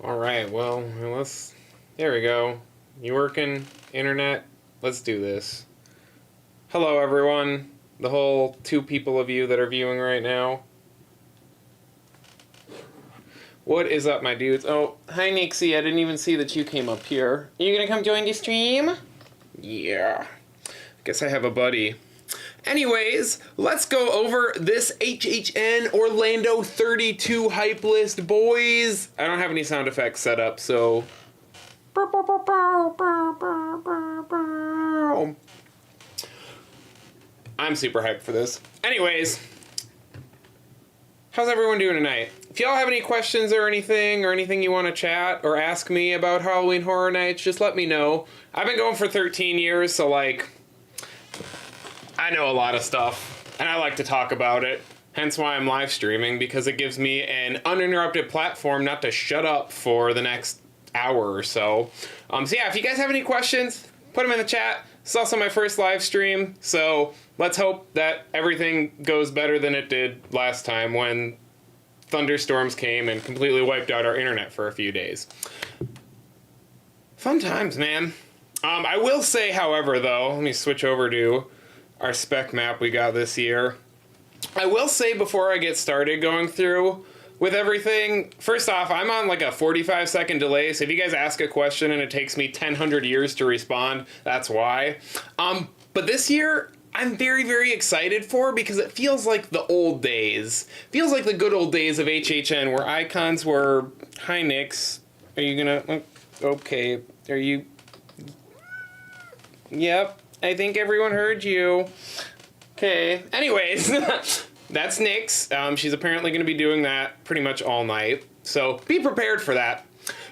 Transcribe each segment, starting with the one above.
All right, well, there we go. You working, internet? Let's do this. Hello, everyone. The whole 2 people of you that are viewing right now. What is up, my dudes? Oh, hi, Nixie. I didn't even see that you came up here. Are you gonna come join the stream? Yeah. Guess I have a buddy. Anyways, let's go over this HHN Orlando 32 hype list, boys. I don't have any sound effects set up, so... I'm super hyped for this. Anyways, how's everyone doing tonight? If y'all have any questions or anything you want to chat or ask me about Halloween Horror Nights, just let me know. I've been going for 13 years, so like... I know a lot of stuff, and I like to talk about it. Hence why I'm live streaming, because it gives me an uninterrupted platform not to shut up for the next hour or so. So yeah, if you guys have any questions, put them in the chat. It's also my first live stream, so let's hope that everything goes better than it did last time when thunderstorms came and completely wiped out our internet for a few days. Fun times, man. I will say, however, though, let me switch over to our spec map we got this year. I will say before I get started going through with everything, first off, I'm on like a 45-second delay, so if you guys ask a question and it takes me 1,000 years to respond, that's why. But this year, I'm very, very excited for, because it feels like the old days. Feels like the good old days of HHN, where icons were, hi Nix, are you gonna, okay, are you, yep. I think everyone heard you. Okay. Anyways, that's Nyx. She's apparently going to be doing that pretty much all night. So be prepared for that.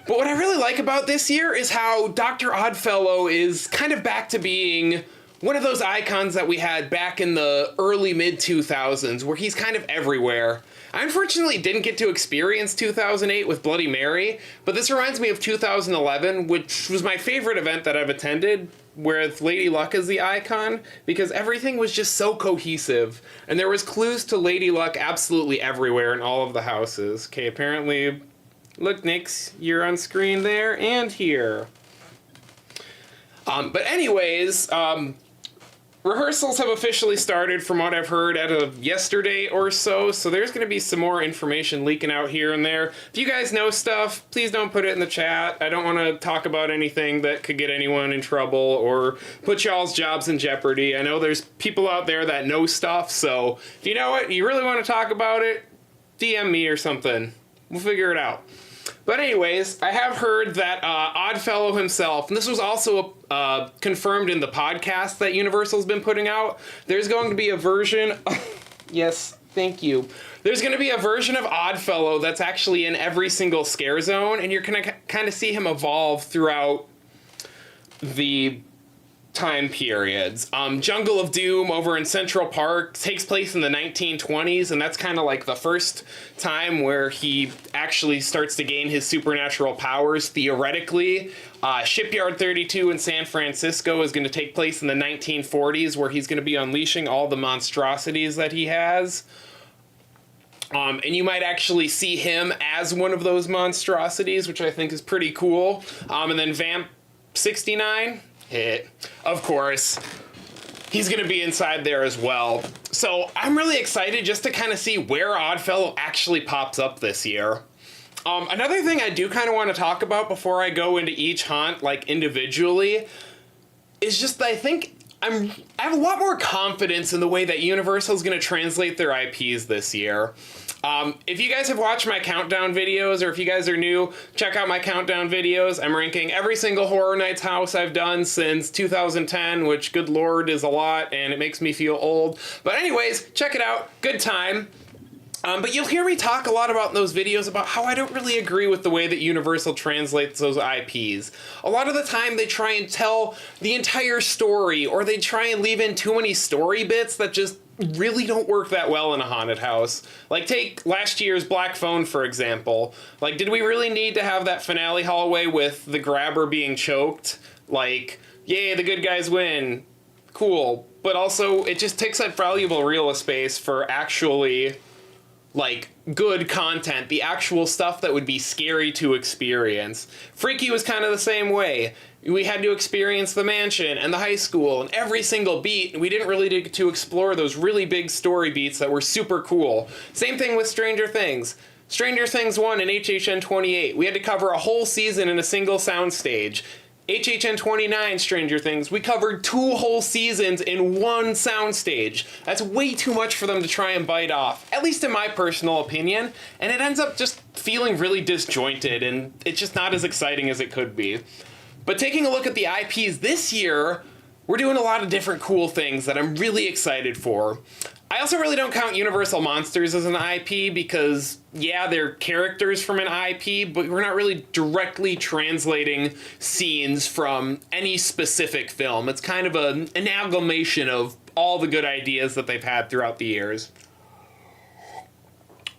But what I really like about this year is how Dr. Oddfellow is kind of back to being one of those icons that we had back in the early mid-2000s, where he's kind of everywhere. I unfortunately didn't get to experience 2008 with Bloody Mary, but this reminds me of 2011, which was my favorite event that I've attended, with Lady Luck as the icon, because everything was just so cohesive, and there was clues to Lady Luck absolutely everywhere in all of the houses. Okay, apparently, look, Nyx, you're on screen there and here. But anyways, rehearsals have officially started from what I've heard as of yesterday or so, so there's going to be some more information leaking out here and there. If you guys know stuff, please don't put it in the chat. I don't want to talk about anything that could get anyone in trouble or put y'all's jobs in jeopardy. I know there's people out there that know stuff, so if you know it, you really want to talk about it, DM me or something. We'll figure it out. But anyways, I have heard that Oddfellow himself, and this was also confirmed in the podcast that Universal's been putting out, there's going to be a version... yes, thank you. There's going to be a version of Oddfellow that's actually in every single scare zone, and you're going to kind of see him evolve throughout the time periods. Jungle of Doom over in Central Park takes place in the 1920s, and that's kind of like the first time where he actually starts to gain his supernatural powers, theoretically. Shipyard 32 in San Francisco is going to take place in the 1940s, where he's going to be unleashing all the monstrosities that he has. And you might actually see him as one of those monstrosities, which I think is pretty cool. And then Vamp 69... of course, he's going to be inside there as well. So I'm really excited just to kind of see where Oddfellow actually pops up this year. Another thing I do kind of want to talk about before I go into each haunt, like individually, is just that I think I have a lot more confidence in the way that Universal is going to translate their IPs this year. If you guys have watched my countdown videos, or if you guys are new, check out my countdown videos. I'm ranking every single Horror Nights house I've done since 2010, which, good lord, is a lot, and it makes me feel old. But anyways, check it out. Good time. But you'll hear me talk a lot about those videos about how I don't really agree with the way that Universal translates those IPs. A lot of the time they try and tell the entire story, or they try and leave in too many story bits that just really don't work that well in a haunted house. Like, take last year's Black Phone, for example. Like, did we really need to have that finale hallway with the grabber being choked? Like, yay, the good guys win. Cool. But also, it just takes up valuable real estate for actually like, good content, the actual stuff that would be scary to experience. Freaky was kind of the same way. We had to experience the mansion and the high school and every single beat, and we didn't really get to explore those really big story beats that were super cool. Same thing with Stranger Things. Stranger Things 1 and HHN 28. We had to cover a whole season in a single soundstage. HHN 29, Stranger Things, we covered 2 whole seasons in one soundstage. That's way too much for them to try and bite off, at least in my personal opinion, and it ends up just feeling really disjointed, and it's just not as exciting as it could be. But taking a look at the IPs this year, we're doing a lot of different cool things that I'm really excited for. I also really don't count Universal Monsters as an IP because, yeah, they're characters from an IP, but we're not really directly translating scenes from any specific film. It's kind of an amalgamation of all the good ideas that they've had throughout the years.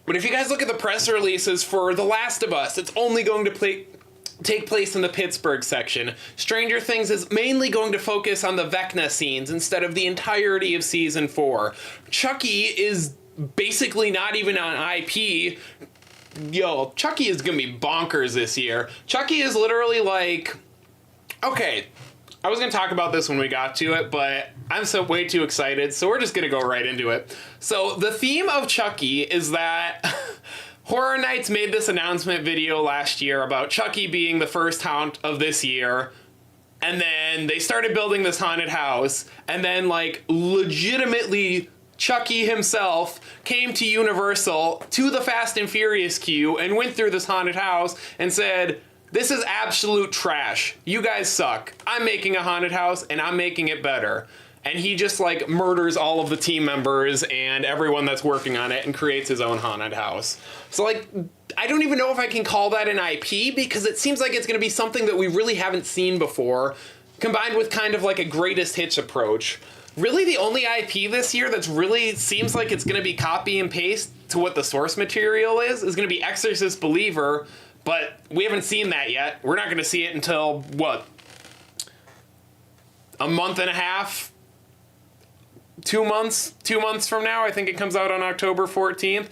But if you guys look at the press releases for The Last of Us, it's only going to take place in the Pittsburgh section. Stranger Things is mainly going to focus on the Vecna scenes instead of the entirety of season 4. Chucky is basically not even on IP. Yo, Chucky is gonna be bonkers this year. Chucky is literally like... Okay, I was gonna talk about this when we got to it, but I'm so way too excited, so we're just gonna go right into it. So the theme of Chucky is that... Horror Nights made this announcement video last year about Chucky being the first haunt of this year, and then they started building this haunted house, and then, like, legitimately Chucky himself came to Universal, to the Fast and Furious queue, and went through this haunted house and said, "This is absolute trash. You guys suck. I'm making a haunted house, and I'm making it better." And he just, like, murders all of the team members and everyone that's working on it and creates his own haunted house. So, like, I don't even know if I can call that an IP because it seems like it's going to be something that we really haven't seen before, combined with kind of like a greatest hits approach. Really, the only IP this year that's really seems like it's going to be copy and paste to what the source material is going to be Exorcist Believer, but we haven't seen that yet. We're not going to see it until, what, a month and a half? 2 months? 2 months from now. I think it comes out on October 14th.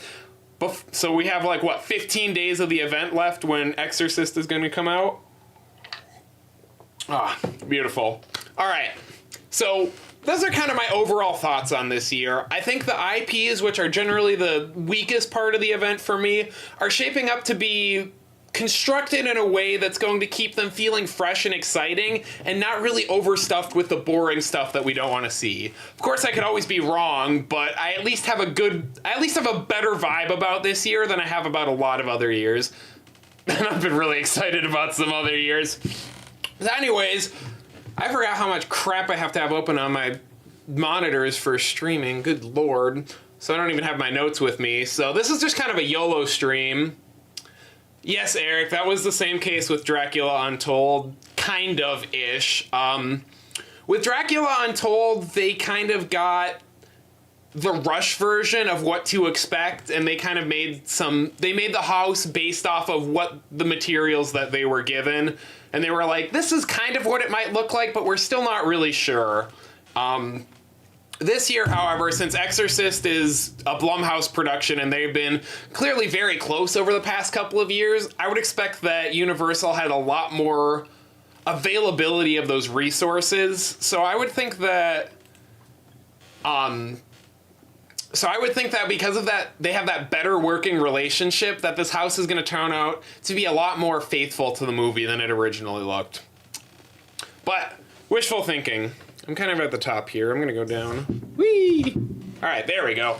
So we have, like, what, 15 days of the event left when Exorcist is going to come out? Ah, beautiful. All right. So those are kind of my overall thoughts on this year. I think the IPs, which are generally the weakest part of the event for me, are shaping up to be constructed in a way that's going to keep them feeling fresh and exciting and not really overstuffed with the boring stuff that we don't want to see. Of course, I could always be wrong, but I at least have a better vibe about this year than I have about a lot of other years. And I've been really excited about some other years. So anyways, I forgot how much crap I have to have open on my monitors for streaming. Good lord. So I don't even have my notes with me. So this is just kind of a YOLO stream. Yes, Eric, that was the same case with Dracula Untold, kind of-ish. With Dracula Untold, they kind of got the Rush version of what to expect, and they kind of made the house based off of what the materials that they were given, and they were like, this is kind of what it might look like, but we're still not really sure. This year, however, since Exorcist is a Blumhouse production and they've been clearly very close over the past couple of years, I would expect that Universal had a lot more availability of those resources. So I would think that because of that, they have that better working relationship, that this house is going to turn out to be a lot more faithful to the movie than it originally looked. But wishful thinking. I'm kind of at the top here. I'm going to go down. Whee! All right, there we go.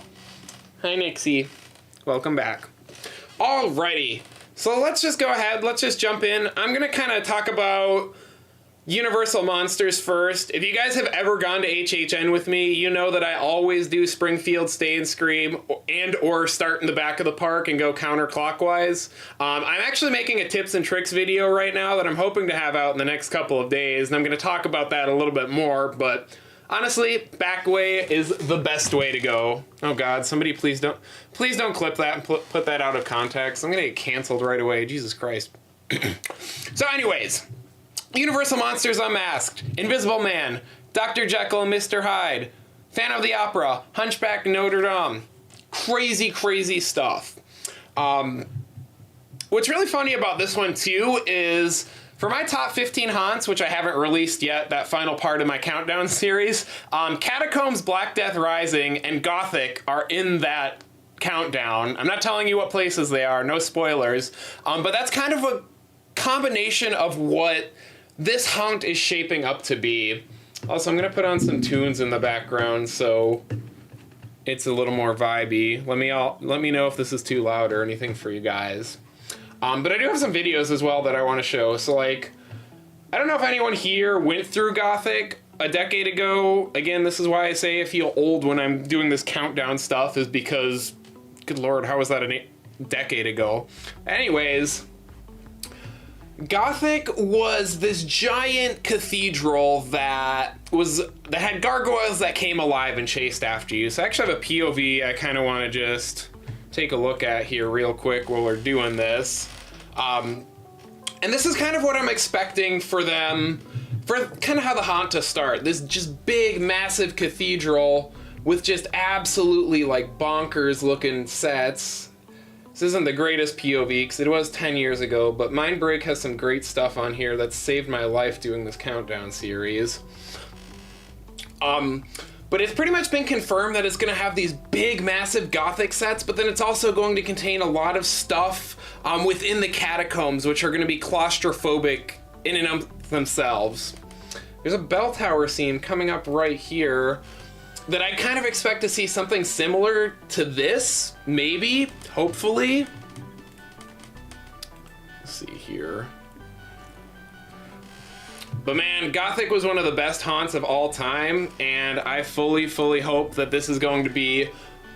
Hi, Nixie. Welcome back. Alrighty. So let's just go ahead. Let's just jump in. I'm going to kind of talk about Universal Monsters first. If you guys have ever gone to HHN with me, you know that I always do Springfield Stay and Scream or start in the back of the park and go counterclockwise. I'm actually making a tips and tricks video right now that I'm hoping to have out in the next couple of days, and I'm going to talk about that a little bit more, but honestly, back way is the best way to go. Oh god, somebody please don't clip that and put that out of context. I'm going to get canceled right away. Jesus Christ. So anyways, Universal Monsters Unmasked, Invisible Man, Dr. Jekyll and Mr. Hyde, Phantom of the Opera, Hunchback of Notre Dame, crazy, crazy stuff. What's really funny about this one too is for my top 15 haunts, which I haven't released yet, that final part of my countdown series, Catacombs, Black Death Rising, and Gothic are in that countdown. I'm not telling you what places they are, no spoilers, but that's kind of a combination of what this haunt is shaping up to be. Also, I'm gonna put on some tunes in the background so it's a little more vibey. Let me know if this is too loud or anything for you guys. But I do have some videos as well that I want to show. So like, I don't know if anyone here went through Gothic a decade ago. Again, this is why I say I feel old when I'm doing this countdown stuff, is because, good Lord, how was that a decade ago? Anyways, Gothic was this giant cathedral that had gargoyles that came alive and chased after you. So I actually have a POV I kind of want to just take a look at here real quick while we're doing this. And this is kind of what I'm expecting for them, for kind of how the haunt to start. This just big, massive cathedral with just absolutely like bonkers looking sets. This isn't the greatest POV because it was 10 years ago, but Mindbreak has some great stuff on here that saved my life doing this countdown series. But it's pretty much been confirmed that it's going to have these big, massive Gothic sets, but then it's also going to contain a lot of stuff within the catacombs, which are going to be claustrophobic in and of themselves. There's a bell tower scene coming up right here that I kind of expect to see something similar to this, maybe, hopefully. Let's see here. But man, Gothic was one of the best haunts of all time, and I fully hope that this is going to be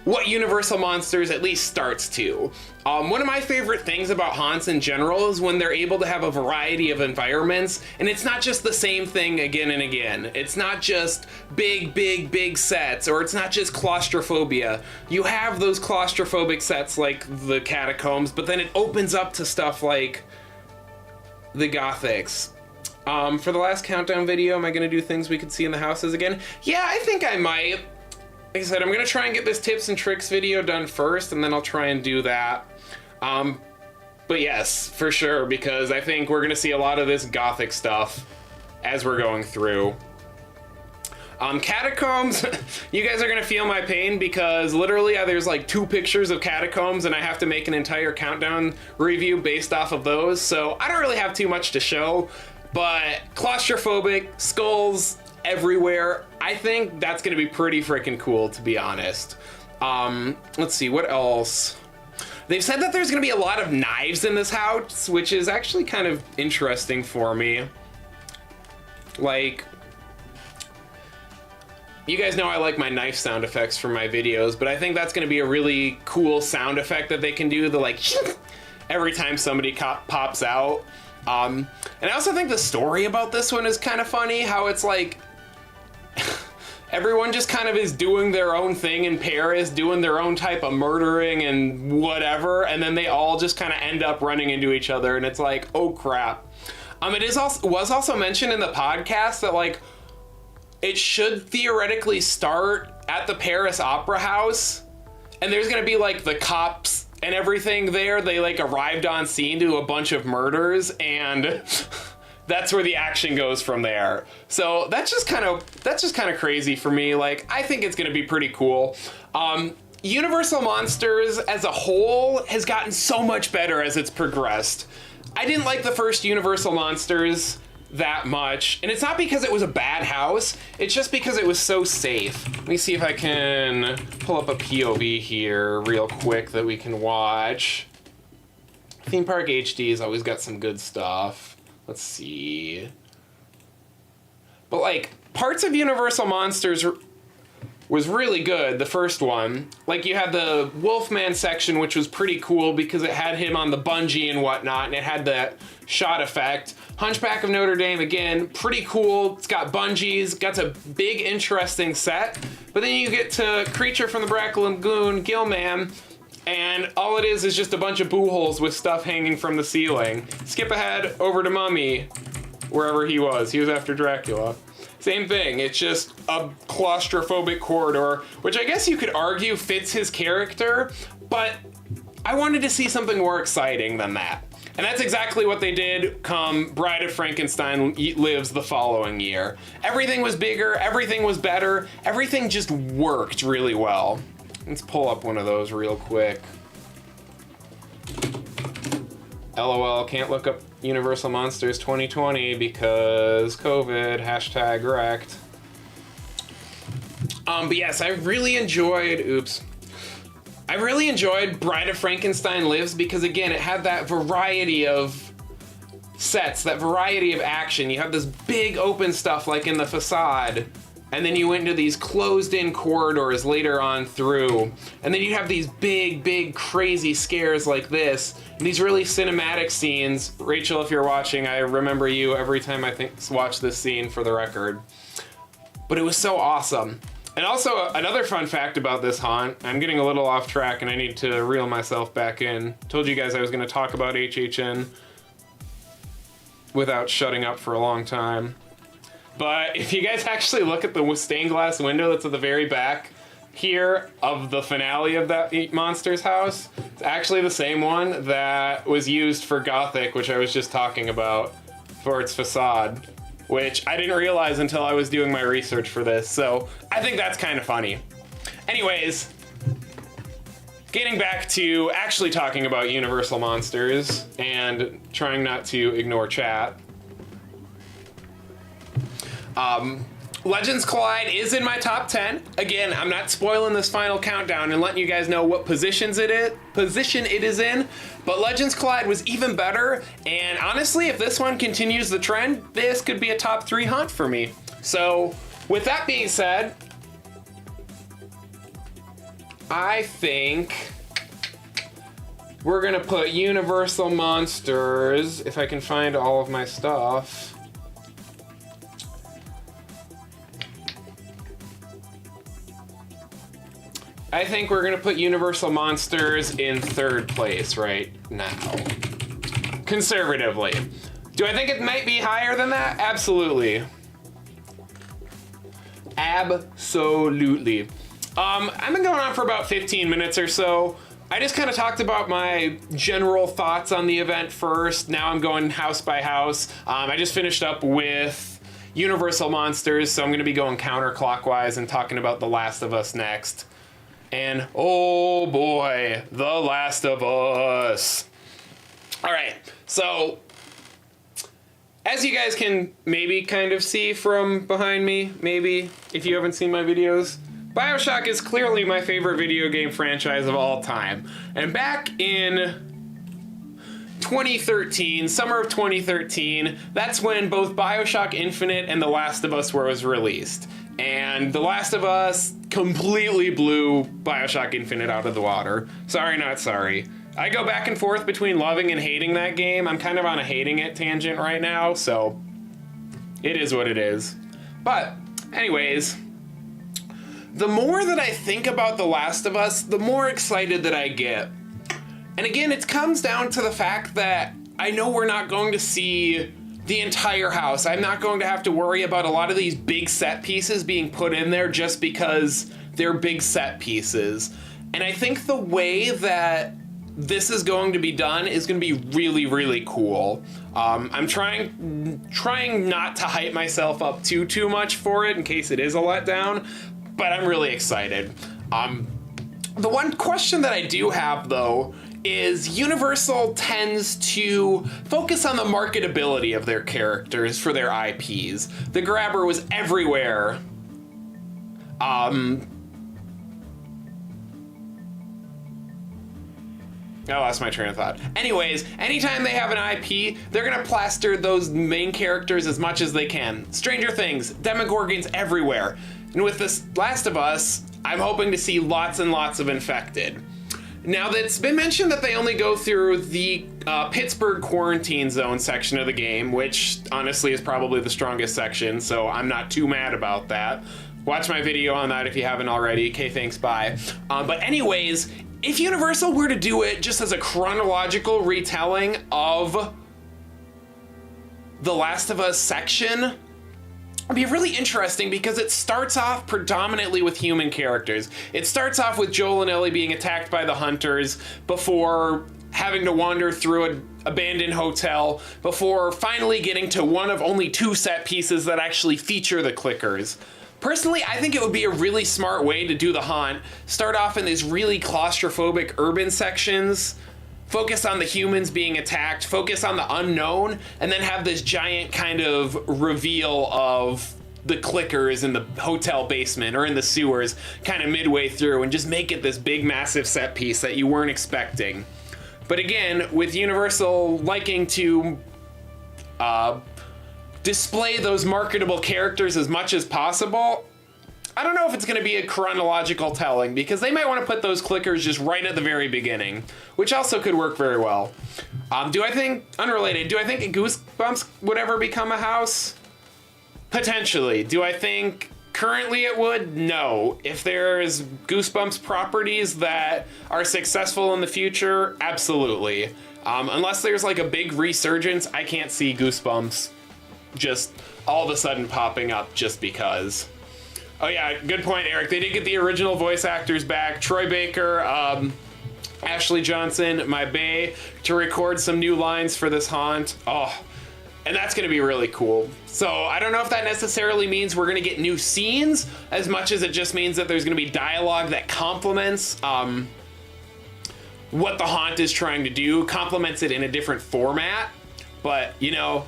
what Universal Monsters at least starts to. One of my favorite things about haunts in general is when they're able to have a variety of environments, and it's not just the same thing again and again. It's not just big sets, or it's not just claustrophobia. You have those claustrophobic sets like the catacombs, but then it opens up to stuff like the Gothics. For the last countdown video, am I going to do things we could see in the houses again? Yeah, I think I might. Like I said, I'm going to try and get this tips and tricks video done first, and then I'll try and do that. But yes, for sure, because I think we're going to see a lot of this Gothic stuff as we're going through. Catacombs, you guys are going to feel my pain because literally there's like 2 pictures of catacombs and I have to make an entire countdown review based off of those, so I don't really have too much to show. But claustrophobic, skulls everywhere. I think that's going to be pretty freaking cool, to be honest. Let's see, what else? They've said that there's going to be a lot of knives in this house, which is actually kind of interesting for me. Like, you guys know I like my knife sound effects for my videos, but I think that's going to be a really cool sound effect that they can do, the like, every time somebody pops out. And I also think the story about this one is kind of funny, how it's like everyone just kind of is doing their own thing in Paris, doing their own type of murdering and whatever, and then they all just kind of end up running into each other, and it's like, oh crap. Was also mentioned in the podcast that like it should theoretically start at the Paris Opera House, and there's gonna be like the cops and everything there. They like arrived on scene to a bunch of murders, and that's where the action goes from there. So that's just kind of crazy for me. Like, I think it's gonna be pretty cool. Universal Monsters as a whole has gotten so much better as it's progressed. I didn't like the first Universal Monsters that much, and it's not because it was a bad house, it's just because it was so safe. Let me see if I can pull up a POV here real quick that we can watch. Theme Park HD's always got some good stuff. Let's see. But like, parts of Universal Monsters was really good, the first one. Like, you had the Wolfman section, which was pretty cool because it had him on the bungee and whatnot, and it had that shot effect. Hunchback of Notre Dame, again, pretty cool. It's got bungees, got a big, interesting set. But then you get to Creature from the Black Lagoon, Gilman, and all it is just a bunch of boo holes with stuff hanging from the ceiling. Skip ahead over to Mummy, wherever he was. He was after Dracula. Same thing. It's just a claustrophobic corridor, which I guess you could argue fits his character, but I wanted to see something more exciting than that. And that's exactly what they did come Bride of Frankenstein Lives the following year. Everything was bigger, everything was better, everything just worked really well. Let's pull up one of those real quick. LOL, can't look up Universal Monsters 2020 because COVID, hashtag wrecked. But yes, I really enjoyed Bride of Frankenstein Lives because, again, it had that variety of sets, that variety of action. You have this big open stuff like in the facade, and then you went into these closed-in corridors later on through, and then you have these big, crazy scares like this, and these really cinematic scenes. Rachel, if you're watching, I remember you every time I watch this scene for the record. But it was so awesome. And also, another fun fact about this haunt, I'm getting a little off track and I need to reel myself back in. Told you guys I was going to talk about HHN without shutting up for a long time. But if you guys actually look at the stained glass window that's at the very back here of the finale of that monster's house, it's actually the same one that was used for Gothic, which I was just talking about, for its facade. Which I didn't realize until I was doing my research for this, so I think that's kind of funny. Anyways, getting back to actually talking about Universal Monsters and trying not to ignore chat. Legends Collide is in my top 10. Again, I'm not spoiling this final countdown and letting you guys know what position it is in, but Legends Collide was even better, and honestly, if this one continues the trend, this could be a top 3 hunt for me. So, with that being said, I think we're gonna put Universal Monsters, if I can find all of my stuff. I think we're gonna put Universal Monsters in 3rd place right now. Conservatively. Do I think it might be higher than that? Absolutely. Absolutely. I've been going on for about 15 minutes or so. I just kind of talked about my general thoughts on the event first. Now I'm going house by house. I just finished up with Universal Monsters, so I'm gonna be going counterclockwise and talking about The Last of Us next. And oh boy, The Last of Us. All right, so as you guys can maybe kind of see from behind me, maybe if you haven't seen my videos, BioShock is clearly my favorite video game franchise of all time. And back in 2013, summer of 2013, that's when both BioShock Infinite and The Last of Us was released. And The Last of Us completely blew BioShock Infinite out of the water. Sorry, not sorry. I go back and forth between loving and hating that game. I'm kind of on a hating it tangent right now, so it is what it is. But anyways, the more that I think about The Last of Us, the more excited that I get. And again, it comes down to the fact that I know we're not going to see the entire house. I'm not going to have to worry about a lot of these big set pieces being put in there just because they're big set pieces. And I think the way that this is going to be done is going to be really, really cool. I'm trying not to hype myself up too much for it in case it is a letdown, but I'm really excited. The one question that I do have, though, is Universal tends to focus on the marketability of their characters for their IPs. The Grabber was everywhere. I lost my train of thought. Anyways, anytime they have an IP, they're gonna plaster those main characters as much as they can. Stranger Things, Demogorgons everywhere. And with this Last of Us, I'm hoping to see lots and lots of infected. Now, it's been mentioned that they only go through the Pittsburgh quarantine zone section of the game, which honestly is probably the strongest section, so I'm not too mad about that. Watch my video on that if you haven't already. Okay, thanks, bye. But anyways, if Universal were to do it just as a chronological retelling of the Last of Us section, It'd be really interesting because it starts off predominantly with human characters. It starts off with Joel and Ellie being attacked by the hunters before having to wander through an abandoned hotel, before finally getting to one of only 2 set pieces that actually feature the clickers. Personally, I think it would be a really smart way to do the haunt. Start off in these really claustrophobic urban sections, focus on the humans being attacked, focus on the unknown, and then have this giant kind of reveal of the clickers in the hotel basement or in the sewers kind of midway through, and just make it this big massive set piece that you weren't expecting. But again, with Universal liking to display those marketable characters as much as possible, I don't know if it's going to be a chronological telling, because they might want to put those clickers just right at the very beginning, which also could work very well. Do I think a Goosebumps would ever become a house? Potentially. Do I think currently it would? No. If there's Goosebumps properties that are successful in the future, absolutely. Unless there's like a big resurgence, I can't see Goosebumps just all of a sudden popping up just because. Oh yeah, good point, Eric. They did get the original voice actors back. Troy Baker, Ashley Johnson, my bae, to record some new lines for this haunt. Oh, and that's going to be really cool. So I don't know if that necessarily means we're going to get new scenes as much as it just means that there's going to be dialogue that complements what the haunt is trying to do, complements it in a different format. But, you know,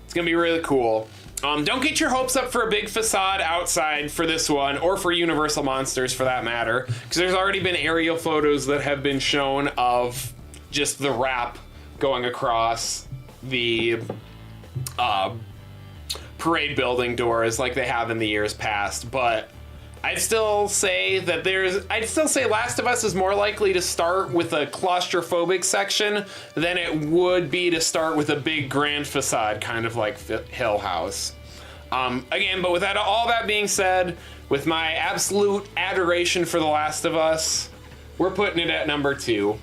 it's going to be really cool. Don't get your hopes up for a big facade outside for this one, or for Universal Monsters for that matter, because there's already been aerial photos that have been shown of just the wrap going across the parade building doors like they have in the years past. But I'd still say Last of Us is more likely to start with a claustrophobic section than it would be to start with a big grand facade, kind of like Hill House. Again, but with all that being said, with my absolute adoration for The Last of Us, we're putting it at number 2.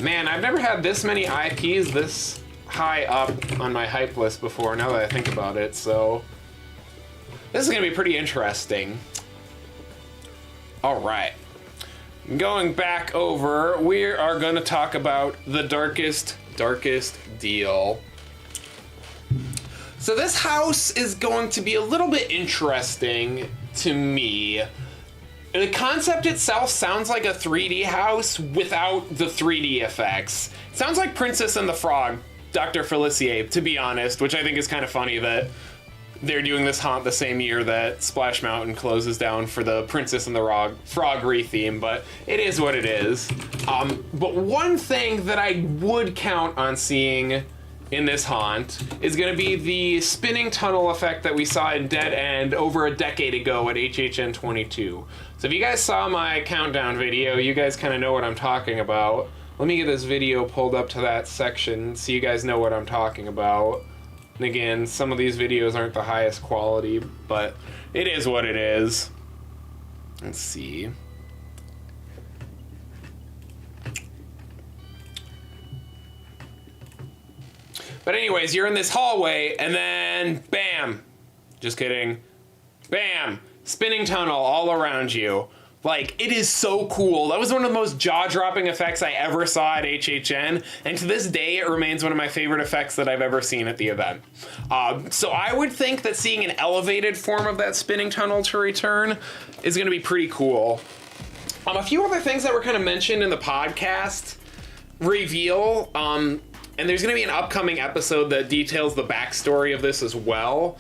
Man, I've never had this many IPs this high up on my hype list before, now that I think about it, so this is going to be pretty interesting. All right. Going back over, we are going to talk about the darkest deal. So this house is going to be a little bit interesting to me. The concept itself sounds like a 3D house without the 3D effects. It sounds like Princess and the Frog, Dr. Felicia, to be honest, which I think is kind of funny that they're doing this haunt the same year that Splash Mountain closes down for the Princess and the Frog re-theme, but it is what it is. But one thing that I would count on seeing in this haunt is going to be the spinning tunnel effect that we saw in Dead End over a decade ago at HHN 22. So if you guys saw my countdown video, you guys kind of know what I'm talking about. Let me get this video pulled up to that section so you guys know what I'm talking about. And again, some of these videos aren't the highest quality, but it is what it is. Let's see. But anyways, you're in this hallway, and then bam. Just kidding. Bam. Spinning tunnel all around you. Like, it is so cool. That was one of the most jaw-dropping effects I ever saw at HHN, and to this day, it remains one of my favorite effects that I've ever seen at the event. So I would think that seeing an elevated form of that spinning tunnel to return is going to be pretty cool. A few other things that were kind of mentioned in the podcast reveal, and there's going to be an upcoming episode that details the backstory of this as well,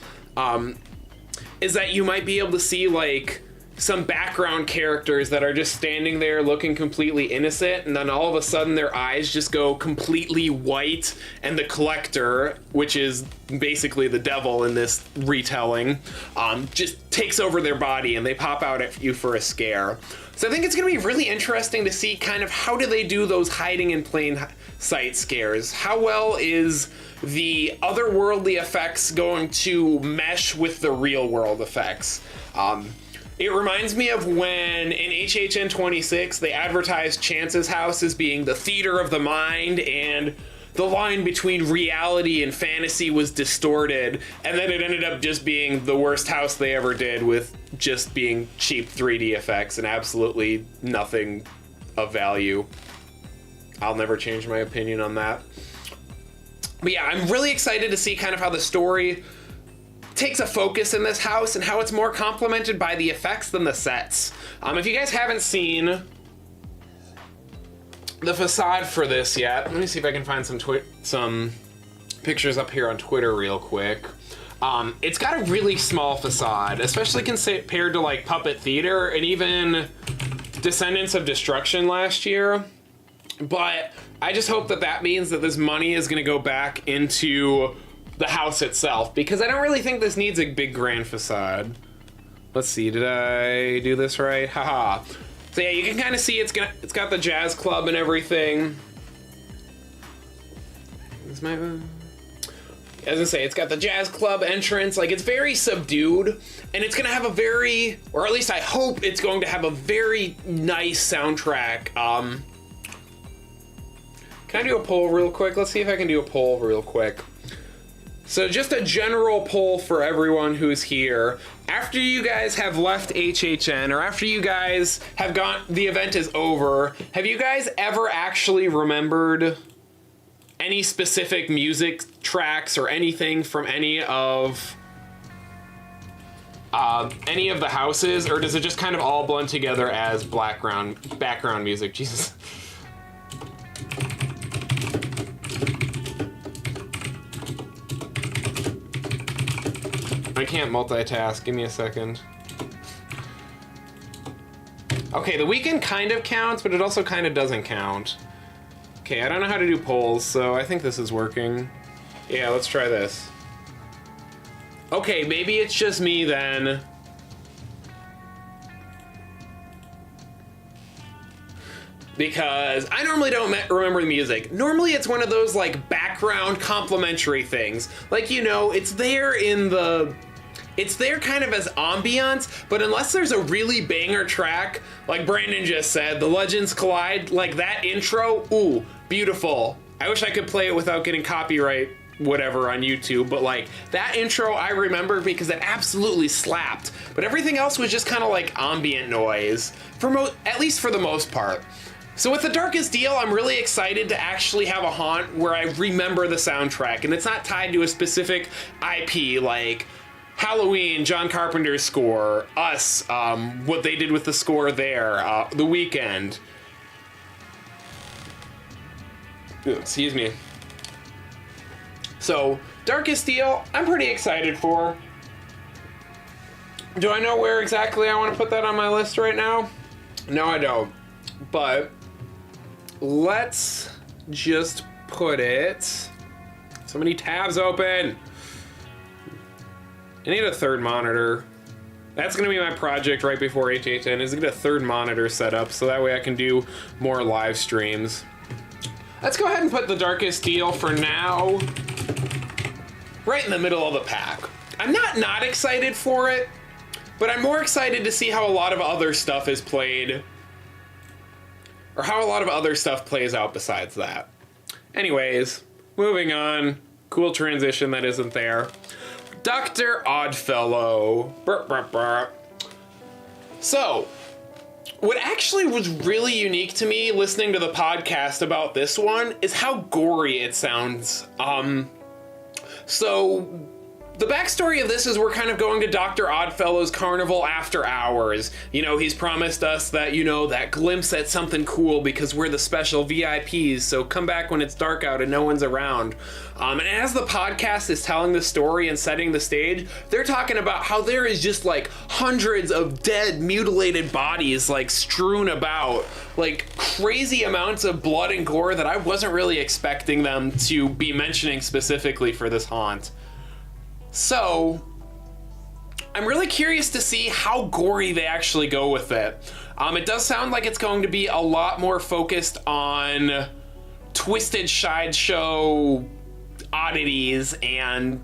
is that you might be able to see, like, some background characters that are just standing there looking completely innocent, and then all of a sudden their eyes just go completely white, and the collector, which is basically the devil in this retelling, just takes over their body and they pop out at you for a scare. So I think it's going to be really interesting to see kind of how do they do those hiding in plain sight scares. How well is the otherworldly effects going to mesh with the real world effects? It reminds me of when in HHN 26 they advertised Chance's house as being the theater of the mind, and the line between reality and fantasy was distorted, and then it ended up just being the worst house they ever did, with just being cheap 3D effects and absolutely nothing of value. I'll never change my opinion on that. But yeah, I'm really excited to see kind of how the story takes a focus in this house and how it's more complemented by the effects than the sets. If you guys haven't seen the facade for this yet, let me see if I can find some pictures up here on Twitter real quick. It's got a really small facade, especially compared to like Puppet Theater and even Descendants of Destruction last year. But I just hope that means that this money is going to go back into the house itself, because I don't really think this needs a big grand facade. Let's see, did I do this right? Haha. So yeah, you can kind of see it's got the jazz club and everything. As I say, it's got the jazz club entrance. Like, it's very subdued, and it's gonna have a very, or at least I hope it's going to have a very nice soundtrack. Can I do a poll real quick? Let's see if I can do a poll real quick. So just a general poll for everyone who's here. After you guys have left HHN, or after you guys have the event is over, have you guys ever actually remembered any specific music tracks or anything from any of the houses, or does it just kind of all blend together as background music? Jesus. I can't multitask, give me a second. Okay, the weekend kind of counts, but it also kind of doesn't count. Okay, I don't know how to do polls, so I think this is working. Yeah, let's try this. Okay, maybe it's just me then. Because I normally don't remember the music. Normally it's one of those like background complimentary things. Like, you know, it's there kind of as ambiance, but unless there's a really banger track, like Brandon just said, The Legends Collide, like that intro, ooh, beautiful. I wish I could play it without getting copyright whatever on YouTube, but like that intro I remember because it absolutely slapped. But everything else was just kind of like ambient noise, at least for the most part. So with The Darkest Deal, I'm really excited to actually have a haunt where I remember the soundtrack, and it's not tied to a specific IP like Halloween, John Carpenter's score, Us, what they did with the score there, The Weeknd. Excuse me. So, Darkest Deal, I'm pretty excited for. Do I know where exactly I want to put that on my list right now? No, I don't. But let's just put it... So many tabs open! I need a third monitor. That's gonna be my project right before HHN, is to get a third monitor set up so that way I can do more live streams. Let's go ahead and put The Darkest Deal for now right in the middle of the pack. I'm not excited for it, but I'm more excited to see how a lot of other stuff is played, or how a lot of other stuff plays out besides that. Anyways, moving on. Cool transition that isn't there. Dr. Oddfellow. Burp, burp, burp. So, what actually was really unique to me listening to the podcast about this one is how gory it sounds. So the backstory of this is we're kind of going to Dr. Oddfellow's carnival after hours. You know, he's promised us that, you know, that glimpse at something cool because we're the special VIPs, so come back when it's dark out and no one's around. And as the podcast is telling the story and setting the stage, they're talking about how there is just like hundreds of dead, mutilated bodies like strewn about, like crazy amounts of blood and gore that I wasn't really expecting them to be mentioning specifically for this haunt. So, I'm really curious to see how gory they actually go with it. It does sound like it's going to be a lot more focused on twisted sideshow oddities and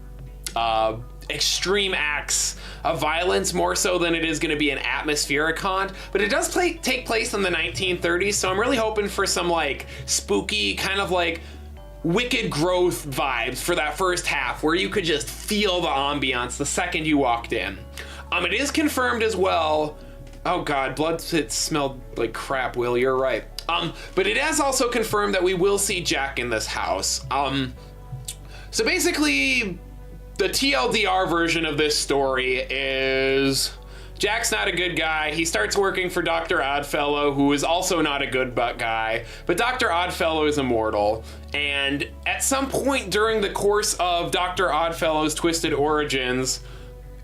extreme acts of violence, more so than it is going to be an atmospheric haunt. But it does take place in the 1930s, so I'm really hoping for some like spooky kind of like Wicked Growth vibes for that first half, where you could just feel the ambiance the second you walked in. It is confirmed as well. Oh god, Blood Pit smelled like crap, Will, you're right. But it has also confirmed that we will see Jack in this house. So basically, the TLDR version of this story is Jack's not a good guy. He starts working for Dr. Oddfellow, who is also not a good guy, but Dr. Oddfellow is immortal. And at some point during the course of Dr. Oddfellow's twisted origins,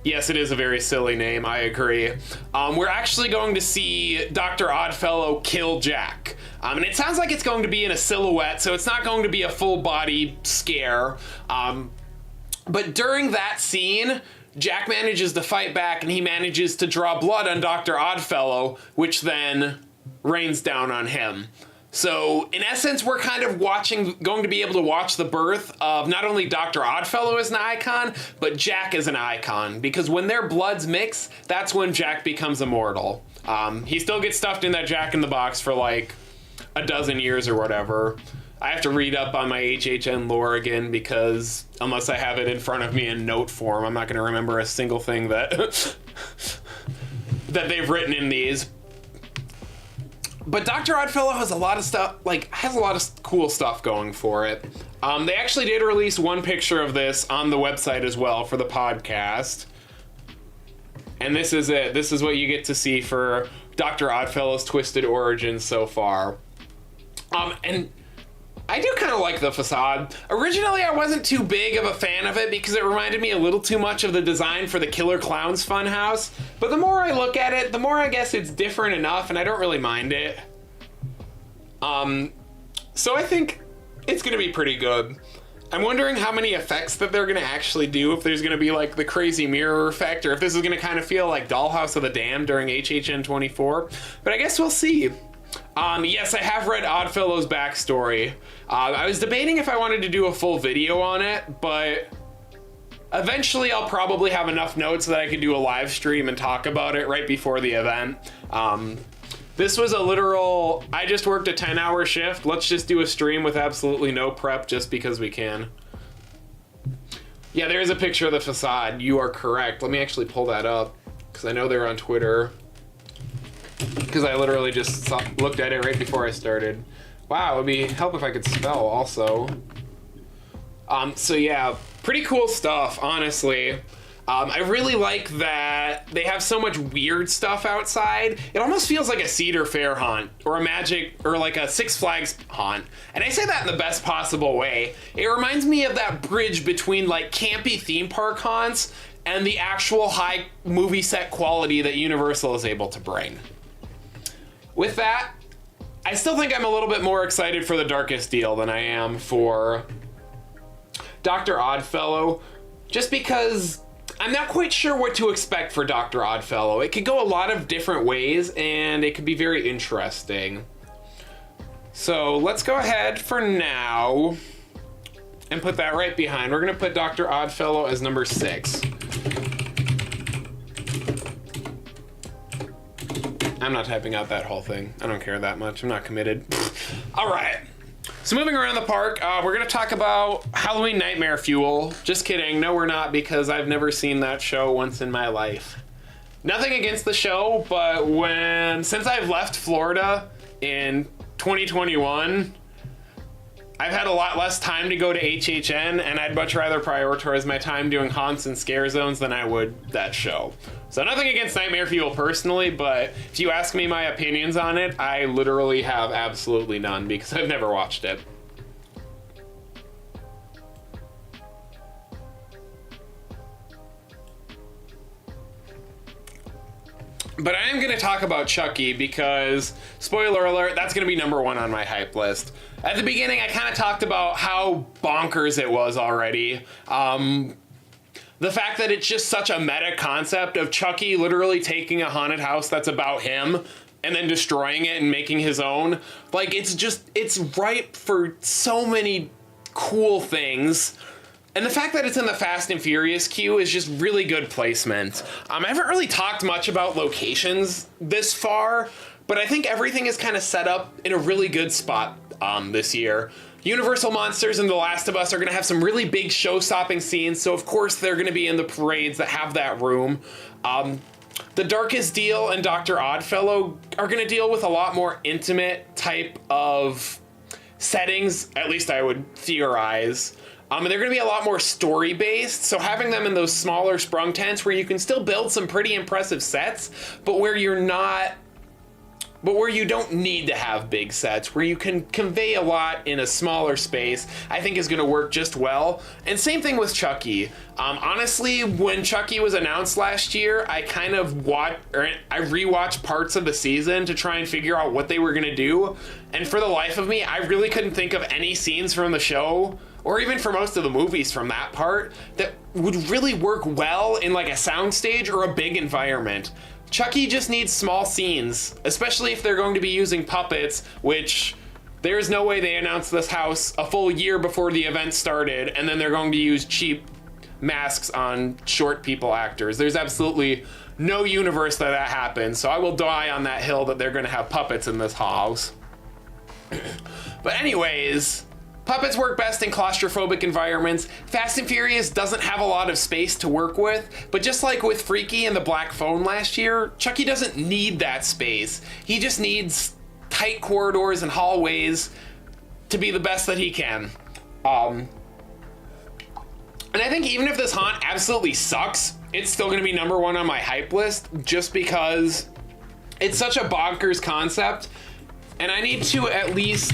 yes, it is a very silly name, I agree, we're actually going to see Dr. Oddfellow kill Jack. And it sounds like it's going to be in a silhouette, so it's not going to be a full body scare. But during that scene, Jack manages to fight back and he manages to draw blood on Dr. Oddfellow, which then rains down on him. So in essence, we're kind of going to be able to watch the birth of not only Dr. Oddfellow as an icon, but Jack as an icon, because when their bloods mix, that's when Jack becomes immortal. He still gets stuffed in that Jack in the Box for like a dozen years or whatever. I have to read up on my HHN lore again, because unless I have it in front of me in note form, I'm not going to remember a single thing that that they've written in these. But Dr. Oddfellow has a lot of stuff, has a lot of cool stuff going for it. They actually did release one picture of this on the website as well for the podcast. And this is it. This is what you get to see for Dr. Oddfellow's twisted origins so far. And I do kind of like the facade. Originally, I wasn't too big of a fan of it because it reminded me a little too much of the design for the Killer Clowns Funhouse. But the more I look at it, the more I guess it's different enough, and I don't really mind it. So I think it's going to be pretty good. I'm wondering how many effects that they're going to actually do, if there's going to be like the crazy mirror effect, or if this is going to kind of feel like Dollhouse of the Damned during HHN 24. But I guess we'll see. Yes, I have read Oddfellow's backstory. I was debating if I wanted to do a full video on it, but eventually I'll probably have enough notes that I could do a live stream and talk about it right before the event. This was a literal, I just worked a 10-hour shift. Let's just do a stream with absolutely no prep just because we can. Yeah, there is a picture of the facade. You are correct. Let me actually pull that up, because I know they're on Twitter. Because I literally just looked at it right before I started. Wow, it would be help if I could spell also. So yeah, pretty cool stuff, honestly. I really like that they have so much weird stuff outside. It almost feels like a Cedar Fair haunt, or a Magic, or like a Six Flags haunt. And I say that in the best possible way. It reminds me of that bridge between like campy theme park haunts and the actual high movie set quality that Universal is able to bring. With that, I still think I'm a little bit more excited for the Darkest Deal than I am for Dr. Oddfellow, just because I'm not quite sure what to expect for Dr. Oddfellow. It could go a lot of different ways, and it could be very interesting. So let's go ahead for now and put that right behind. We're going to put Dr. Oddfellow as number 6. I'm not typing out that whole thing. I don't care that much. I'm not committed. All right. So moving around the park, we're going to talk about Halloween Nightmare Fuel. Just kidding. No, we're not, because I've never seen that show once in my life. Nothing against the show, but since I've left Florida in 2021, I've had a lot less time to go to HHN, and I'd much rather prioritize my time doing haunts and scare zones than I would that show. So nothing against Nightmare Fuel personally, but if you ask me my opinions on it, I literally have absolutely none, because I've never watched it. But I am going to talk about Chucky because, spoiler alert, that's going to be number 1 on my hype list. At the beginning, I kind of talked about how bonkers it was already. The fact that it's just such a meta concept of Chucky literally taking a haunted house that's about him and then destroying it and making his own. Like, it's ripe for so many cool things. And the fact that it's in the Fast and Furious queue is just really good placement. I haven't really talked much about locations this far, but I think everything is kind of set up in a really good spot. this year. Universal Monsters and The Last of Us are going to have some really big show-stopping scenes, so of course they're going to be in the parades that have that room. The Darkest Deal and Dr. Oddfellow are going to deal with a lot more intimate type of settings, at least I would theorize. And they're going to be a lot more story-based, so having them in those smaller sprung tents where you can still build some pretty impressive sets, but where you don't need to have big sets, where you can convey a lot in a smaller space, I think is going to work just well. And same thing with Chucky. Honestly, when Chucky was announced last year, I kind of rewatched parts of the season to try and figure out what they were going to do. And for the life of me, I really couldn't think of any scenes from the show, or even for most of the movies from that part, that would really work well in like a soundstage or a big environment. Chucky just needs small scenes, especially if they're going to be using puppets, which there's no way they announced this house a full year before the event started, and then they're going to use cheap masks on short people actors. There's absolutely no universe that happens, so I will die on that hill that they're going to have puppets in this house. But anyways, puppets work best in claustrophobic environments. Fast and Furious doesn't have a lot of space to work with, but just like with Freaky and the Black Phone last year, Chucky doesn't need that space. He just needs tight corridors and hallways to be the best that he can. And I think even if this haunt absolutely sucks, it's still going to be number one on my hype list, just because it's such a bonkers concept, and I need to at least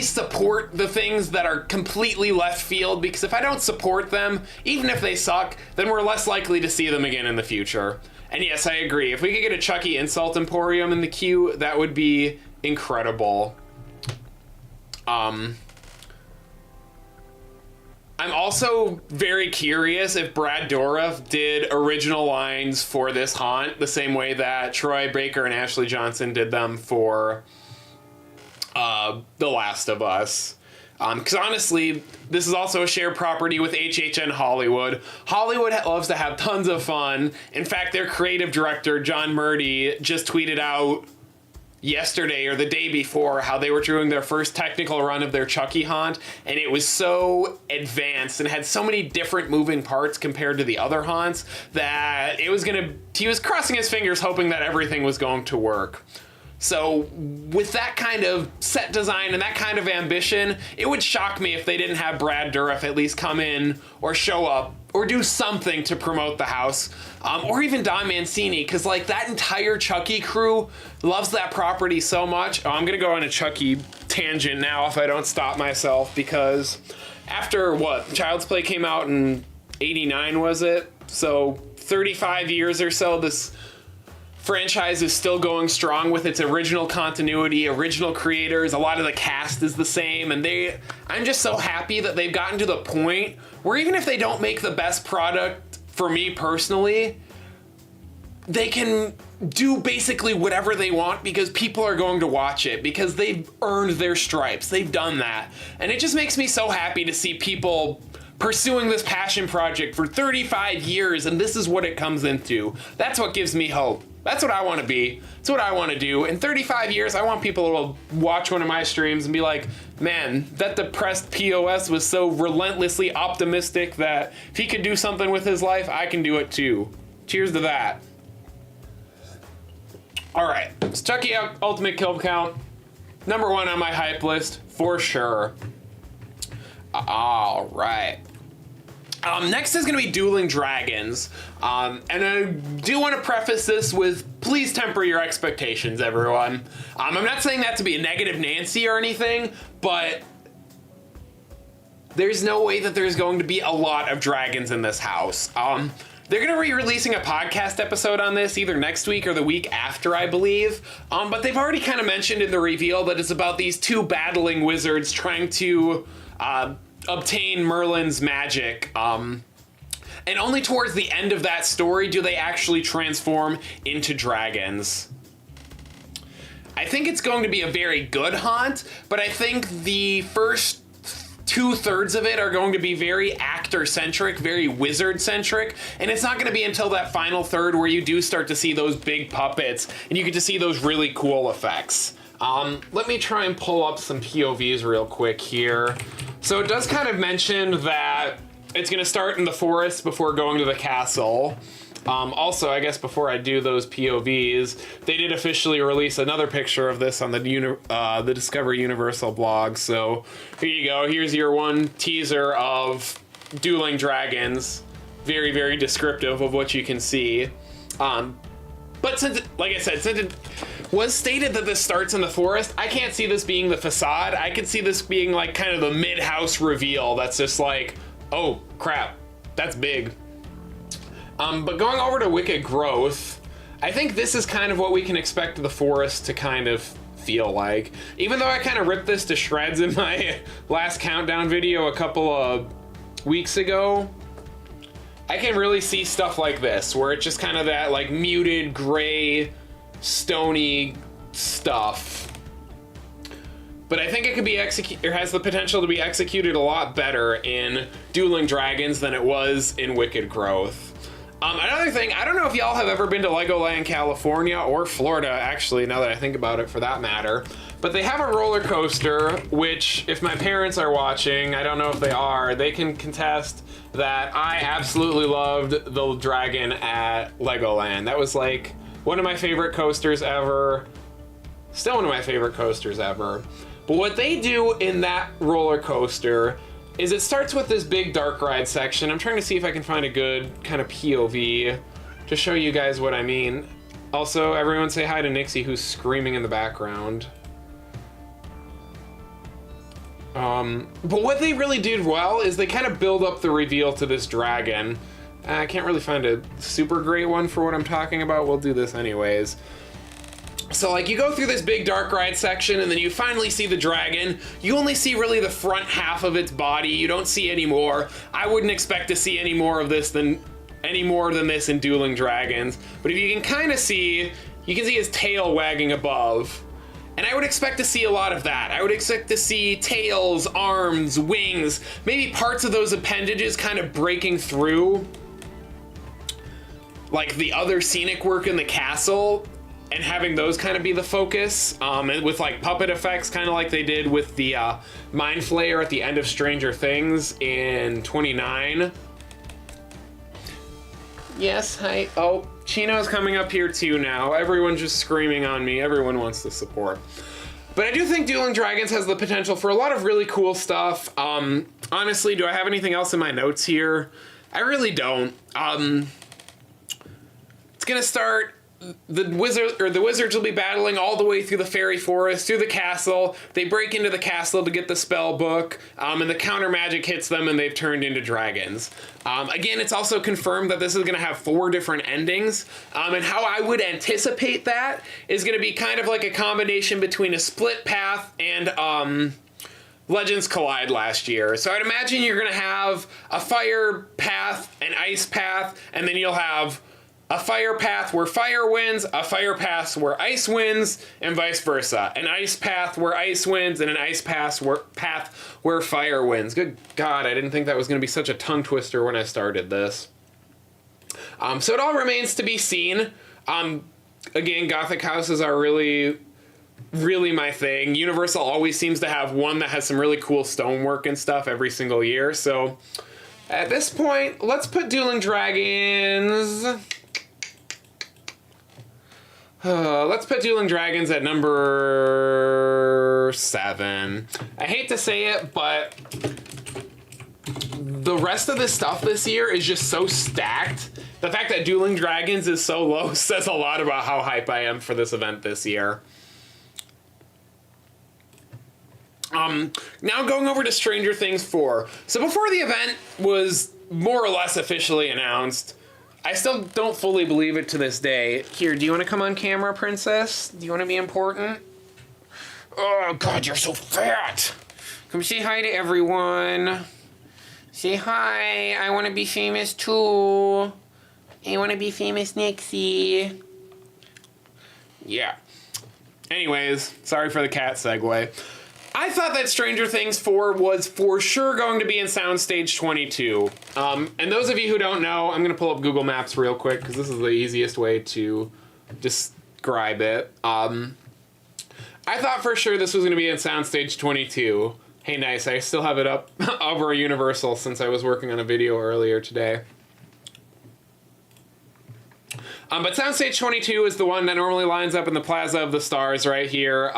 support the things that are completely left field, because if I don't support them, even if they suck, then we're less likely to see them again in the future. And yes, I agree. If we could get a Chucky Insult Emporium in the queue, that would be incredible. I'm also very curious if Brad Dourif did original lines for this haunt the same way that Troy Baker and Ashley Johnson did them for The Last of Us. Because honestly, this is also a shared property with HHN Hollywood. Hollywood loves to have tons of fun. In fact, their creative director, John Murdy, just tweeted out yesterday or the day before how they were doing their first technical run of their Chucky haunt, and it was so advanced and had so many different moving parts compared to the other haunts that he was crossing his fingers hoping that everything was going to work. So with that kind of set design and that kind of ambition, it would shock me if they didn't have Brad Dourif at least come in or show up or do something to promote the house, or even Don Mancini, because like that entire Chucky crew loves that property so much. I'm gonna go on a Chucky tangent now if I don't stop myself, because after Child's Play came out in '89, was it? So 35 years or so, this franchise is still going strong with its original continuity, original creators. A lot of the cast is the same, and I'm just so happy that they've gotten to the point where even if they don't make the best product for me personally, they can do basically whatever they want because people are going to watch it, because they've earned their stripes. They've done that. And it just makes me so happy to see people pursuing this passion project for 35 years, and this is what it comes into. That's what gives me hope. That's what I want to be. That's what I want to do. In 35 years, I want people to watch one of my streams and be like, man, that depressed POS was so relentlessly optimistic that if he could do something with his life, I can do it too. Cheers to that. All right, it's Chucky Ultimate Kill Count. Number one on my hype list, for sure. All right. Next is going to be Dueling Dragons. And I do want to preface this with, please temper your expectations, everyone. I'm not saying that to be a negative Nancy or anything, but there's no way that there's going to be a lot of dragons in this house. They're going to be releasing a podcast episode on this either next week or the week after, I believe. But they've already kind of mentioned in the reveal that it's about these two battling wizards trying to obtain Merlin's magic. And only towards the end of that story do they actually transform into dragons. I think it's going to be a very good haunt, but I think the first 2/3 of it are going to be very actor-centric, very wizard-centric, and it's not going to be until that final third where you do start to see those big puppets, and you get to see those really cool effects. Let me try and pull up some POVs real quick here. So it does kind of mention that it's going to start in the forest before going to the castle. Also, I guess before I do those POVs, they did officially release another picture of this on the Discovery Universal blog. So here you go. Here's your one teaser of Dueling Dragons. Very, very descriptive of what you can see. But since, like I said, since it was stated that this starts in the forest, I can't see this being the facade. I could see this being like kind of the mid-house reveal that's just like, oh crap, that's big. But going over to Wicked Growth, I think this is kind of what we can expect the forest to kind of feel like. Even though I kind of ripped this to shreds in my last countdown video a couple of weeks ago, I can really see stuff like this, where it's just kind of that like muted, gray, stony stuff. But I think it could be has the potential to be executed a lot better in Dueling Dragons than it was in Wicked Growth. Another thing, I don't know if y'all have ever been to Legoland, California, or Florida, actually, now that I think about it for that matter. But they have a roller coaster, which, if my parents are watching, I don't know if they are, they can contest that I absolutely loved the dragon at Legoland. That was like one of my favorite coasters ever. Still one of my favorite coasters ever. But what they do in that roller coaster is it starts with this big dark ride section. I'm trying to see if I can find a good kind of POV to show you guys what I mean. Also, everyone say hi to Nixie, who's screaming in the background. But what they really did well is they kind of build up the reveal to this dragon. I can't really find a super great one for what I'm talking about. We'll do this anyways. So like you go through this big dark ride section and then you finally see the dragon. You only see really the front half of its body. You don't see any more. I wouldn't expect to see any more than this in Dueling Dragons. But if you can kind of see, you can see his tail wagging above. And I would expect to see a lot of that. I would expect to see tails, arms, wings, maybe parts of those appendages kind of breaking through like the other scenic work in the castle, and having those kind of be the focus, and with like puppet effects, kind of like they did with the Mind Flayer at the end of Stranger Things in 29. Yes, hi. Oh, Chino's coming up here too now. Everyone's just screaming on me. Everyone wants the support. But I do think Dueling Dragons has the potential for a lot of really cool stuff. Honestly, do I have anything else in my notes here? I really don't. It's gonna start. The wizards will be battling all the way through the fairy forest, through the castle. They break into the castle to get the spell book, and the counter magic hits them and they've turned into dragons. Again, it's also confirmed that this is going to have 4 different endings, and how I would anticipate that is going to be kind of like a combination between a split path and Legends Collide last year. So I'd imagine you're going to have a fire path, an ice path, and then you'll have a fire path where fire wins, a fire path where ice wins, and vice versa. An ice path where ice wins, and an ice path where fire wins. Good God, I didn't think that was going to be such a tongue twister when I started this. So it all remains to be seen. Again, Gothic houses are really, really my thing. Universal always seems to have one that has some really cool stonework and stuff every single year. So at this point, let's put Dueling Dragons. Let's put Dueling Dragons at number 7. I hate to say it, but the rest of this stuff this year is just so stacked. The fact that Dueling Dragons is so low says a lot about how hype I am for this event this year. Now going over to Stranger Things 4. So before the event was more or less officially announced, I still don't fully believe it to this day. Here, do you want to come on camera, princess? Do you want to be important? Oh, God, you're so fat. Come say hi to everyone. Say hi. I want to be famous, too. I want to be famous, Nixie. Yeah. Anyways, sorry for the cat segue. I thought that Stranger Things 4 was for sure going to be in Soundstage 22. And those of you who don't know, I'm going to pull up Google Maps real quick because this is the easiest way to describe it. I I thought for sure this was going to be in Soundstage 22. Hey, nice. I still have it up over Universal since I was working on a video earlier today. But Soundstage 22 is the one that normally lines up in the Plaza of the Stars right here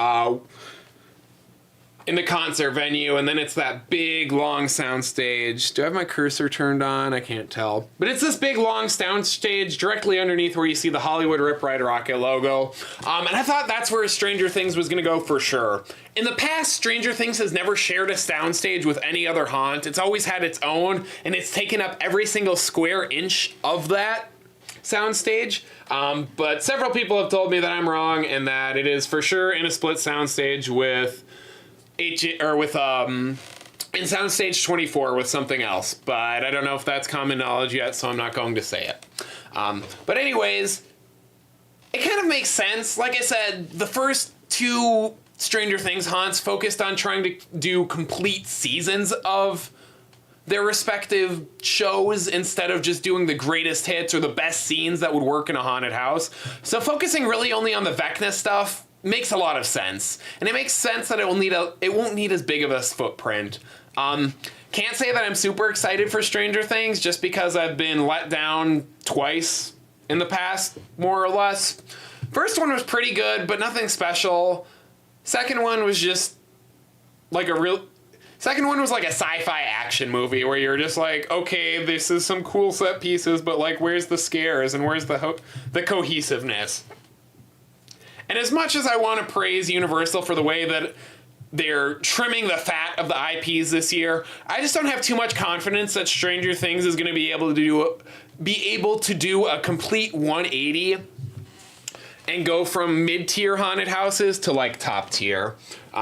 in the concert venue, and then it's that big, long soundstage. Do I have my cursor turned on? I can't tell. But it's this big, long soundstage directly underneath where you see the Hollywood Rip Ride Rocket logo. And I thought that's where Stranger Things was going to go for sure. In the past, Stranger Things has never shared a soundstage with any other haunt. It's always had its own, and it's taken up every single square inch of that soundstage. But several people have told me that I'm wrong, and that it is for sure in a split soundstage with in Soundstage 24 with something else, but I don't know if that's common knowledge yet, so I'm not going to say it. But anyways, it kind of makes sense. Like I said, the first two Stranger Things haunts focused on trying to do complete seasons of their respective shows instead of just doing the greatest hits or the best scenes that would work in a haunted house. So focusing really only on the Vecna stuff makes a lot of sense, and it makes sense that it won't need as big of a footprint. Can't say that I'm super excited for Stranger Things just because I've been let down twice in the past, more or less. First one was pretty good, but nothing special. Second one was just like Second one was like a sci-fi action movie where you're just like, okay, this is some cool set pieces, but like, where's the scares and where's the cohesiveness? And as much as I want to praise Universal for the way that they're trimming the fat of the IPs this year, I just don't have too much confidence that Stranger Things is going to be able to do a complete 180 and go from mid-tier haunted houses to like top tier.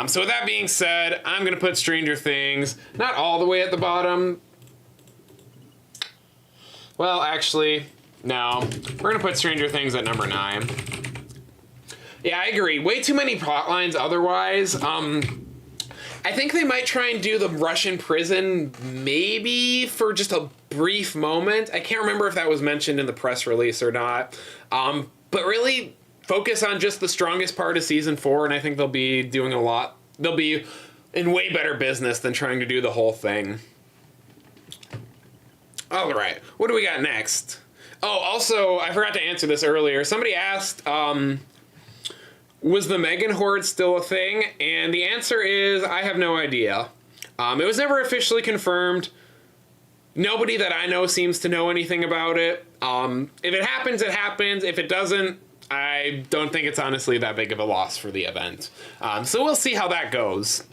So with that being said, I'm going to put Stranger Things not all the way at the bottom. Well, actually, no. We're going to put Stranger Things at number 9. Yeah, I agree. Way too many plot lines otherwise. I think they might try and do the Russian prison maybe for just a brief moment. I can't remember if that was mentioned in the press release or not. But really focus on just the strongest part of season 4, and I think they'll be doing a lot. They'll be in way better business than trying to do the whole thing. All right, what do we got next? Oh, also, I forgot to answer this earlier. Somebody asked, was the Megan Horde still a thing? And the answer is, I have no idea. It was never officially confirmed. Nobody that I know seems to know anything about it. If it happens, it happens. If it doesn't, I don't think it's honestly that big of a loss for the event. So we'll see how that goes.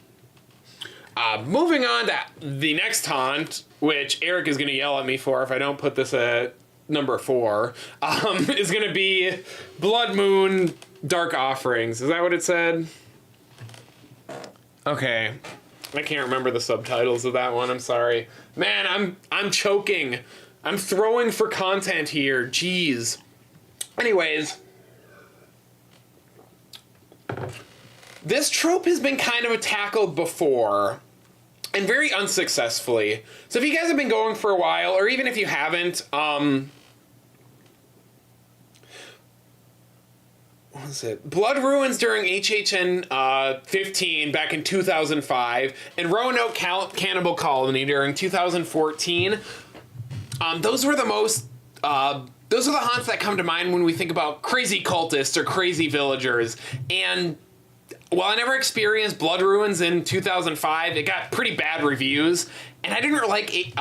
Moving on to the next haunt, which Eric is going to yell at me for if I don't put this at number 4, is going to be Blood Moon Dark Offerings. Is that what it said? Okay. I can't remember the subtitles of that one. I'm sorry. Man, I'm choking. I'm throwing for content here. Jeez. Anyways, this trope has been kind of tackled before, and very unsuccessfully. So if you guys have been going for a while, or even if you haven't, what was it? Blood Ruins during HHN 15 back in 2005, and Roanoke Cannibal Colony during 2014. Those are the haunts that come to mind when we think about crazy cultists or crazy villagers. And while I never experienced Blood Ruins in 2005, it got pretty bad reviews, and I didn't like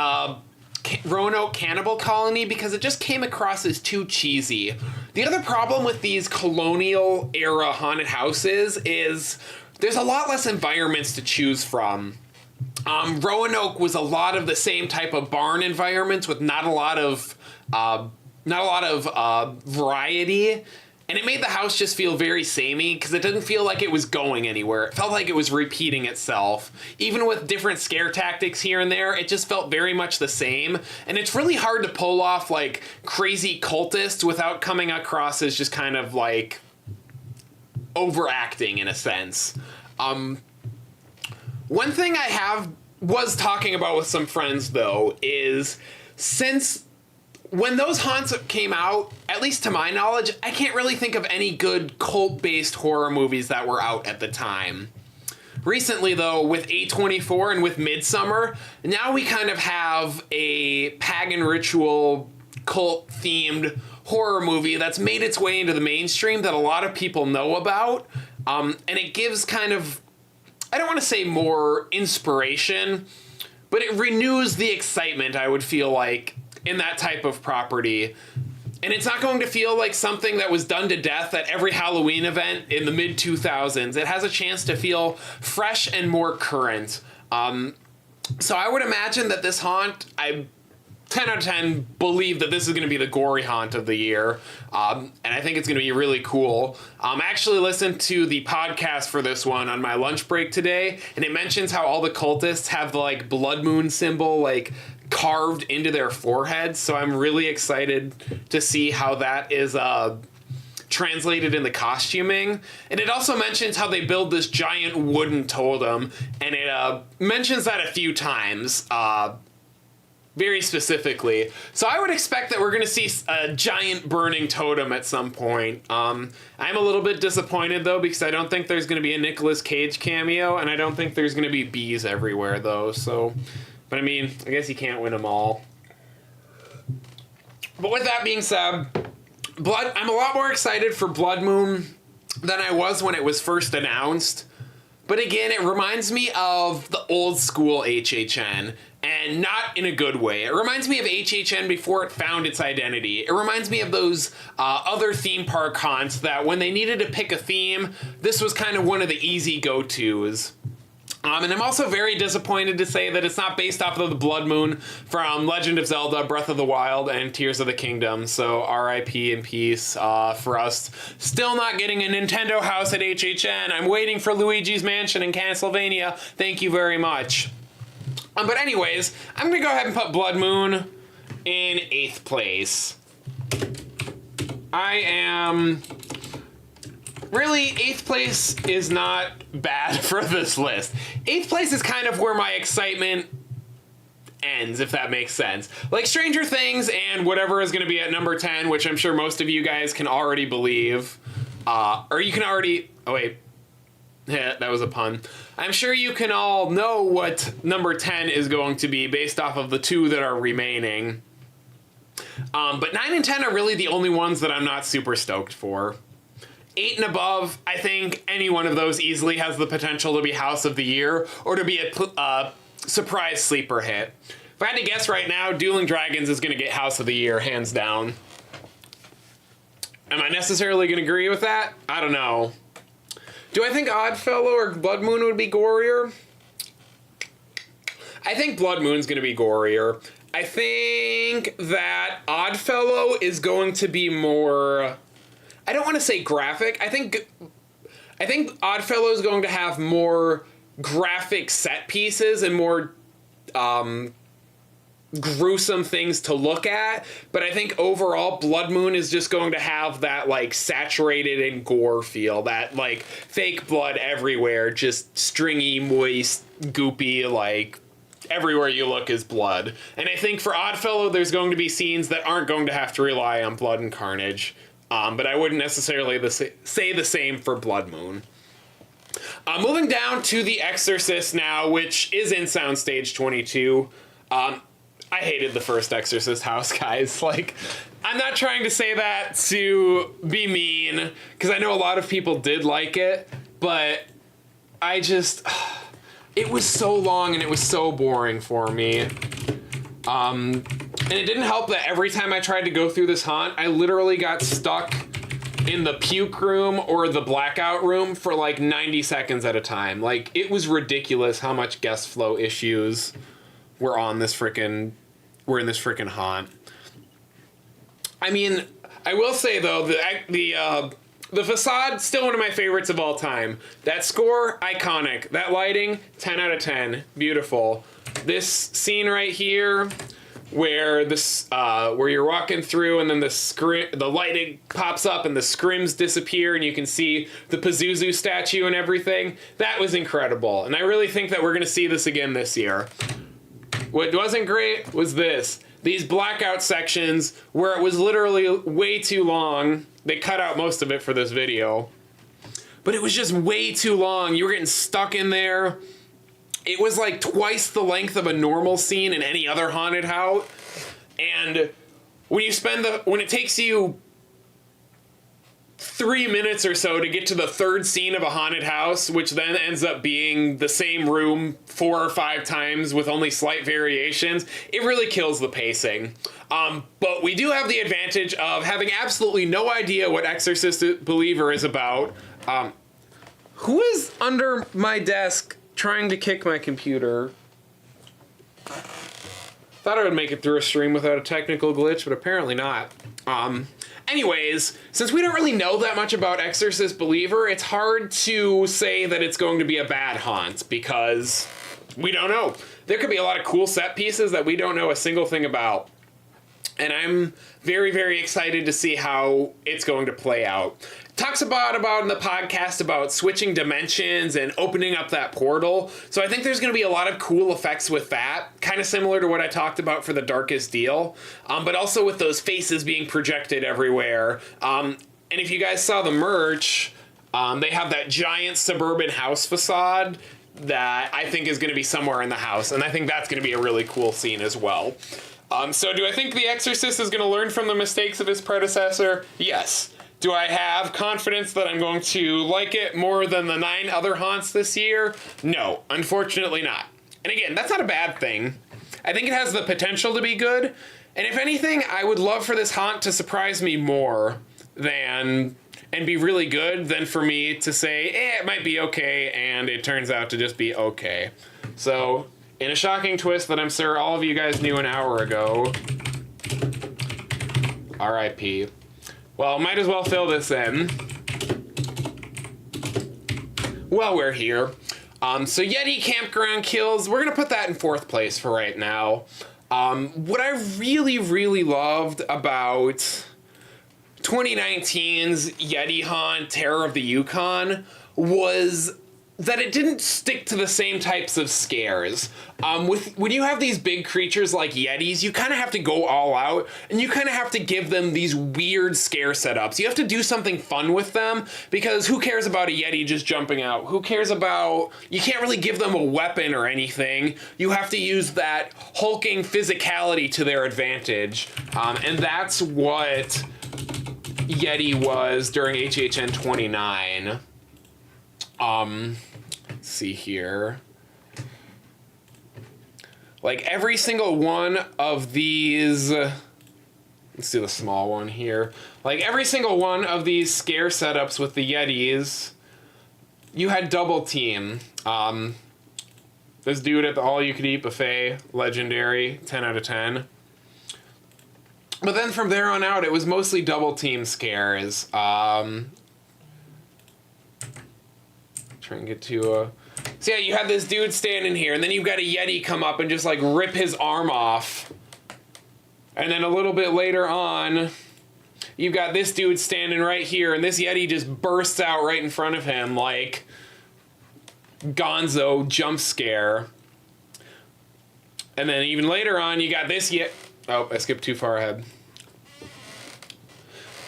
Roanoke Cannibal Colony because it just came across as too cheesy. The other problem with these colonial era haunted houses is there's a lot less environments to choose from. Roanoke was a lot of the same type of barn environments with not a lot of variety. And it made the house just feel very samey because it didn't feel like it was going anywhere. It felt like it was repeating itself. Even with different scare tactics here and there, it just felt very much the same. And it's really hard to pull off like crazy cultists without coming across as just kind of like overacting in a sense. One thing I was talking about with some friends though is since when those haunts came out, at least to my knowledge, I can't really think of any good cult-based horror movies that were out at the time. Recently, though, with A24 and with Midsummer, now we kind of have a pagan ritual, cult-themed horror movie that's made its way into the mainstream that a lot of people know about. And it gives kind of, I don't want to say more inspiration, but it renews the excitement, I would feel like, in that type of property. And it's not going to feel like something that was done to death at every Halloween event in the mid-2000s. It has a chance to feel fresh and more current. So I would imagine that this haunt, I 10 out of 10 believe that this is going to be the gory haunt of the year. And I think it's going to be really cool. I actually listened to the podcast for this one on my lunch break today, and it mentions how all the cultists have the like blood moon symbol like carved into their foreheads. So I'm really excited to see how that is translated in the costuming. And it also mentions how they build this giant wooden totem, and it mentions that a few times. Very specifically. So I would expect that we're going to see a giant burning totem at some point. I'm a little bit disappointed, though, because I don't think there's going to be a Nicolas Cage cameo, and I don't think there's going to be bees everywhere, though. So, but I mean, I guess you can't win them all. But with that being said, I'm a lot more excited for Blood Moon than I was when it was first announced. But again, it reminds me of the old school HHN, and not in a good way. It reminds me of HHN before it found its identity. It reminds me of those other theme park haunts that when they needed to pick a theme, this was kind of one of the easy go-tos. And I'm also very disappointed to say that it's not based off of the Blood Moon from Legend of Zelda, Breath of the Wild, and Tears of the Kingdom. So R.I.P. in peace for us. Still not getting a Nintendo house at HHN. I'm waiting for Luigi's Mansion in Castlevania. Thank you very much. But anyways, I'm going to go ahead and put Blood Moon in 8th place. I am... Really, 8th place is not bad for this list. 8th place is kind of where my excitement ends, if that makes sense. Like Stranger Things and whatever is going to be at number 10, which I'm sure most of you guys can already believe. Or you can already... Oh, wait. Yeah, that was a pun. I'm sure you can all know what number 10 is going to be based off of the two that are remaining. But 9 and 10 are really the only ones that I'm not super stoked for. 8 and above, I think any one of those easily has the potential to be House of the Year or to be a surprise sleeper hit. If I had to guess right now, Dueling Dragons is going to get House of the Year, hands down. Am I necessarily going to agree with that? I don't know. Do I think Oddfellow or Blood Moon would be gorier? I think Blood Moon's going to be gorier. I think that Oddfellow is going to be more... I don't want to say graphic. I think Oddfellow is going to have more graphic set pieces and more gruesome things to look at. But I think overall, Blood Moon is just going to have that like saturated and gore feel, that like fake blood everywhere, just stringy, moist, goopy, like everywhere you look is blood. And I think for Oddfellow, there's going to be scenes that aren't going to have to rely on blood and carnage. But I wouldn't necessarily say the same for Blood Moon. Moving down to The Exorcist now, which is in Soundstage 22. I hated the first Exorcist house, guys. Like, I'm not trying to say that to be mean, because I know a lot of people did like it, but I just... It was so long and it was so boring for me. And it didn't help that every time I tried to go through this haunt, I literally got stuck in the puke room or the blackout room for like 90 seconds at a time. Like, it was ridiculous how much guest flow issues were in this frickin' haunt. I mean, I will say though, the facade, still one of my favorites of all time. That score, iconic. That lighting, 10 out of 10. Beautiful. This scene right here, where you're walking through and then the lighting pops up and the scrims disappear and you can see the Pazuzu statue and everything. That was incredible. And I really think that we're going to see this again this year. What wasn't great was this. these blackout sections where it was literally way too long. They cut out most of it for this video. But it was just way too long. You were getting stuck in there. It was like twice the length of a normal scene in any other haunted house. And when it takes you 3 minutes or so to get to the third scene of a haunted house, which then ends up being the same room 4 or 5 times with only slight variations, it really kills the pacing. But we do have the advantage of having absolutely no idea what Exorcist Believer is about. Who is under my desk trying to kick my computer? Thought I would make it through a stream without a technical glitch, but apparently not. Anyways, since we don't really know that much about Exorcist Believer, it's hard to say that it's going to be a bad haunt, because we don't know. There could be a lot of cool set pieces that we don't know a single thing about. And I'm very, very excited to see how it's going to play out. Talks about in the podcast about switching dimensions and opening up that portal. So I think there's going to be a lot of cool effects with that, kind of similar to what I talked about for The Darkest Deal, but also with those faces being projected everywhere. And if you guys saw the merch, they have that giant suburban house facade that I think is going to be somewhere in the house, and I think that's going to be a really cool scene as well. So do I think The Exorcist is going to learn from the mistakes of his predecessor? Yes. Do I have confidence that I'm going to like it more than the 9 other haunts this year? No, unfortunately not. And again, that's not a bad thing. I think it has the potential to be good. And if anything, I would love for this haunt to surprise me more and be really good than for me to say, it might be okay, and it turns out to just be okay. So, in a shocking twist that I'm sure all of you guys knew an hour ago, R.I.P. Well, might as well fill this in. Well, we're here. So Yeti campground kills, we're going to put that in 4th place for right now. What I really, really loved about 2019's Yeti haunt, Terror of the Yukon, was that it didn't stick to the same types of scares. When you have these big creatures like Yetis, you kind of have to go all out, and you kind of have to give them these weird scare setups. You have to do something fun with them, because who cares about a Yeti just jumping out? Who cares about... You can't really give them a weapon or anything. You have to use that hulking physicality to their advantage. And that's what Yeti was during HHN 29. Let's see here. Like every single one of these, let's do the small one here. Like every single one of these scare setups with the Yetis, you had double team. This dude at the all-you-could-eat buffet, legendary, 10 out of 10. But then from there on out, it was mostly double team scares. Try and get to a... So yeah, you have this dude standing here, and then you've got a Yeti come up and just like rip his arm off. And then a little bit later on, you've got this dude standing right here, and this Yeti just bursts out right in front of him like Gonzo jump scare. And then even later on, you got this Yeti... Oh, I skipped too far ahead.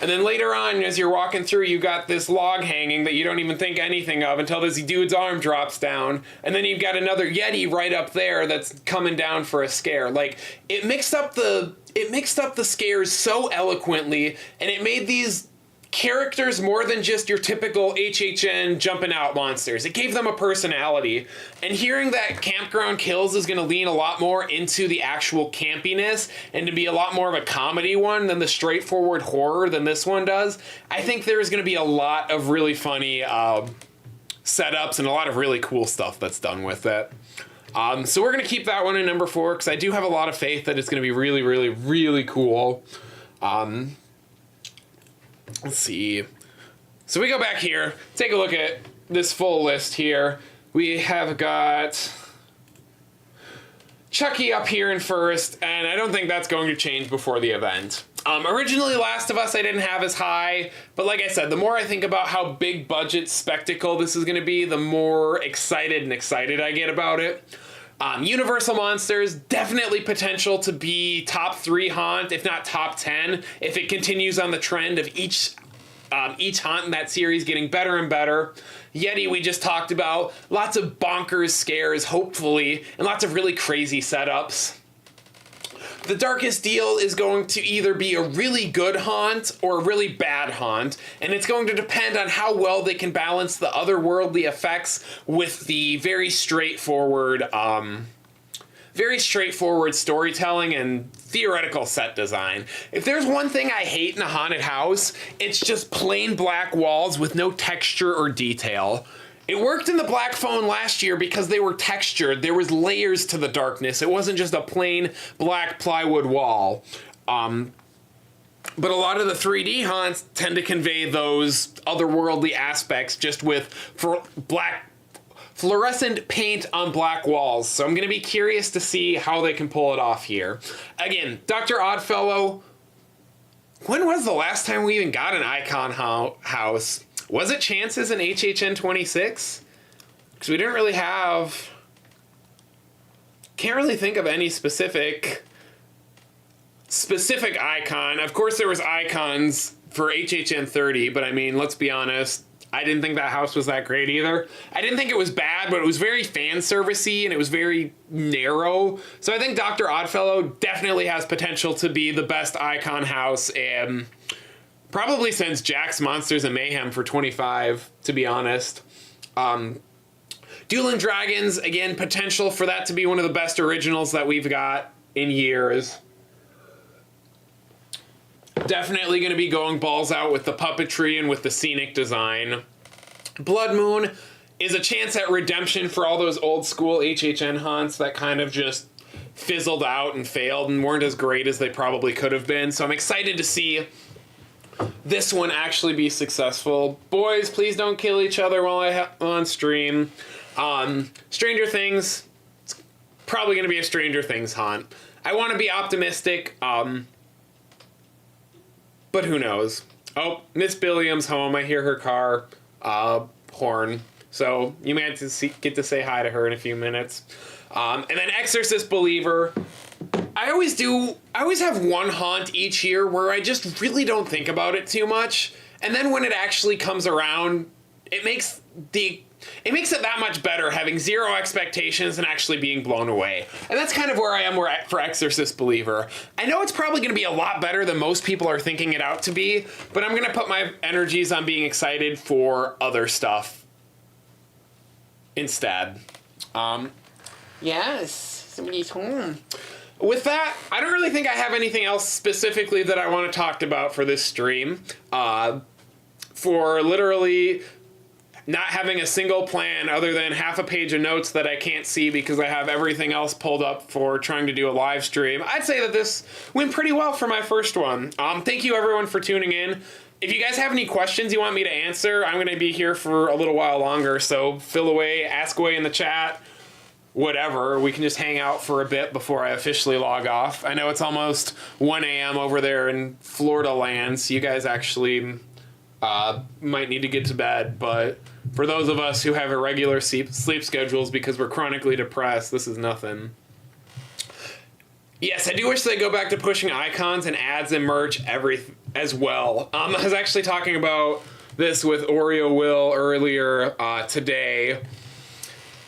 And then later on, as you're walking through, you got this log hanging that you don't even think anything of until this dude's arm drops down. And then you've got another Yeti right up there that's coming down for a scare. Like, it mixed up the scares so eloquently, and it made these characters more than just your typical HHN jumping out monsters. It gave them a personality. And hearing that Campground Kills is going to lean a lot more into the actual campiness and to be a lot more of a comedy one than the straightforward horror than this one does, I think there's going to be a lot of really funny setups and a lot of really cool stuff that's done with it. So we're going to keep that one in number 4 because I do have a lot of faith that it's going to be really, really, really cool. Let's see. So we go back here, take a look at this full list here. We have got Chucky up here in first, and I don't think that's going to change before the event. Originally, Last of Us I didn't have as high, but like I said, the more I think about how big budget spectacle this is going to be, the more excited I get about it. Universal Monsters, definitely potential to be top 3 haunt, if not top 10, if it continues on the trend of each haunt in that series getting better and better. Yeti, we just talked about. Lots of bonkers scares, hopefully, and lots of really crazy setups. The Darkest Deal is going to either be a really good haunt or a really bad haunt, and it's going to depend on how well they can balance the otherworldly effects with the very straightforward storytelling and theoretical set design. If there's one thing I hate in a haunted house, it's just plain black walls with no texture or detail. It worked in the Black Phone last year because they were textured. There was layers to the darkness. It wasn't just a plain black plywood wall. But a lot of the 3D haunts tend to convey those otherworldly aspects just with fluorescent paint on black walls. So I'm going to be curious to see how they can pull it off here. Again, Dr. Oddfellow, when was the last time we even got an icon house? Was it Chances in HHN 26? Because we didn't really have... Can't really think of any specific icon. Of course there was icons for HHN 30, but I mean, let's be honest, I didn't think that house was that great either. I didn't think it was bad, but it was very fan servicey and it was very narrow. So I think Dr. Oddfellow definitely has potential to be the best icon house and probably since Jack's Monsters and Mayhem for 25, to be honest. Dueling Dragons, again, potential for that to be one of the best originals that we've got in years. Definitely going to be going balls out with the puppetry and with the scenic design. Blood Moon is a chance at redemption for all those old school HHN haunts that kind of just fizzled out and failed and weren't as great as they probably could have been. So I'm excited to see this one actually be successful. Boys, please don't kill each other while I'm on stream. Stranger Things, it's probably going to be a Stranger Things haunt. I want to be optimistic, but who knows? Oh, Miss Billiam's home. I hear her car horn. So you may have to get to say hi to her in a few minutes. And then Exorcist Believer. I always have one haunt each year where I just really don't think about it too much. And then when it actually comes around, it makes it that much better having zero expectations and actually being blown away. And that's kind of where I am for Exorcist Believer. I know it's probably going to be a lot better than most people are thinking it out to be, but I'm going to put my energies on being excited for other stuff instead. Yes, somebody's home. With that, I don't really think I have anything else specifically that I want to talk about for this stream. For literally not having a single plan other than half a page of notes that I can't see because I have everything else pulled up for trying to do a live stream, I'd say that this went pretty well for my first one. Thank you everyone for tuning in. If you guys have any questions you want me to answer, I'm going to be here for a little while longer, so fill away, ask away in the chat. Whatever, we can just hang out for a bit before I officially log off. I know it's almost 1 a.m. over there in Florida land, so you guys actually might need to get to bed, but for those of us who have irregular sleep schedules because we're chronically depressed, this is nothing. Yes, I do wish they'd go back to pushing icons and ads and merch as well. I was actually talking about this with Oreo Will earlier today.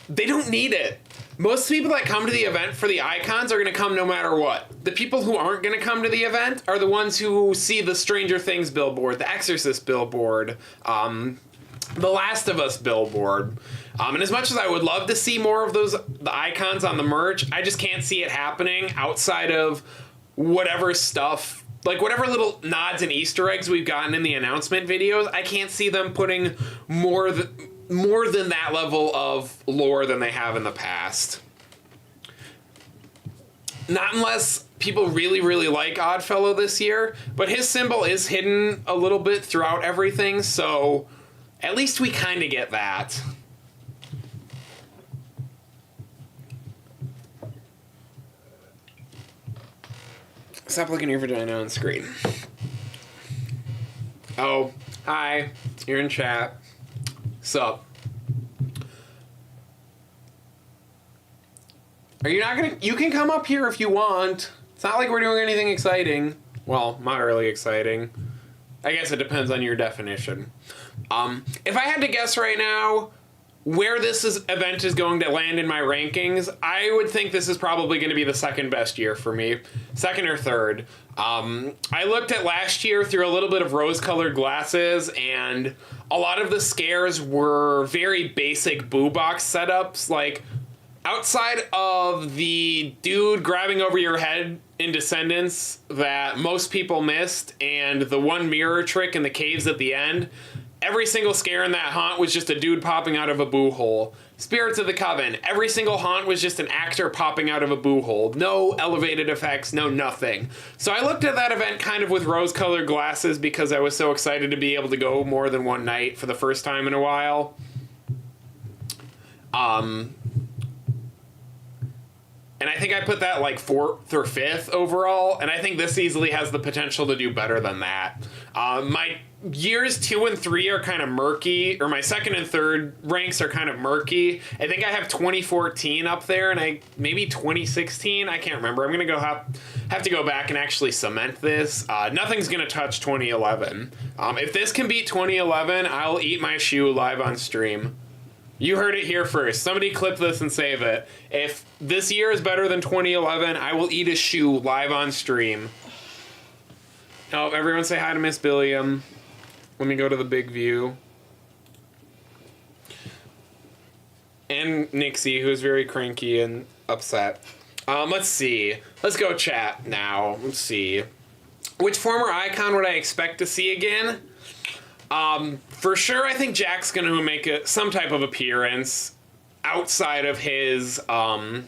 They don't need it. Most people that come to the event for the icons are going to come no matter what. The people who aren't going to come to the event are the ones who see the Stranger Things billboard, the Exorcist billboard, the Last of Us billboard. And as much as I would love to see more of the icons on the merch, I just can't see it happening outside of whatever stuff, like whatever little nods and Easter eggs we've gotten in the announcement videos. I can't see them putting more than that level of lore than they have in the past. Not unless people really, really like Oddfellow this year, but his symbol is hidden a little bit throughout everything, so at least we kind of get that. Stop looking at your vagina on screen. Oh, hi, you're in chat. Sup? Are you not gonna... You can come up here if you want. It's not like we're doing anything exciting. Well, moderately exciting. I guess it depends on your definition. If I had to guess right now where event is going to land in my rankings, I would think this is probably going to be the second best year for me. Second or third. I looked at last year through a little bit of rose-colored glasses, and a lot of the scares were very basic boo box setups. Like, outside of the dude grabbing over your head in Descendants that most people missed, and the one mirror trick in the caves at the end, every single scare in that haunt was just a dude popping out of a boo hole. Spirits of the Coven, every single haunt was just an actor popping out of a boo hole. No elevated effects, no nothing. So I looked at that event kind of with rose-colored glasses because I was so excited to be able to go more than one night for the first time in a while. And I think I put that like 4th or 5th overall, and I think this easily has the potential to do better than that. My years 2 and 3 are kind of murky, or my second and third ranks are kind of murky. I think I have 2014 up there, and maybe 2016. I can't remember. I'm gonna have to go back and actually cement this. Nothing's gonna touch 2011. If this can beat 2011, I'll eat my shoe live on stream. You heard it here first. Somebody clip this and save it. If this year is better than 2011, I will eat a shoe live on stream. Oh, everyone say hi to Miss Billiam. Let me go to the big view. And Nixie, who's very cranky and upset. Let's see. Let's go chat now. Let's see. Which former icon would I expect to see again? For sure, I think Jack's going to make some type of appearance outside of his Dr.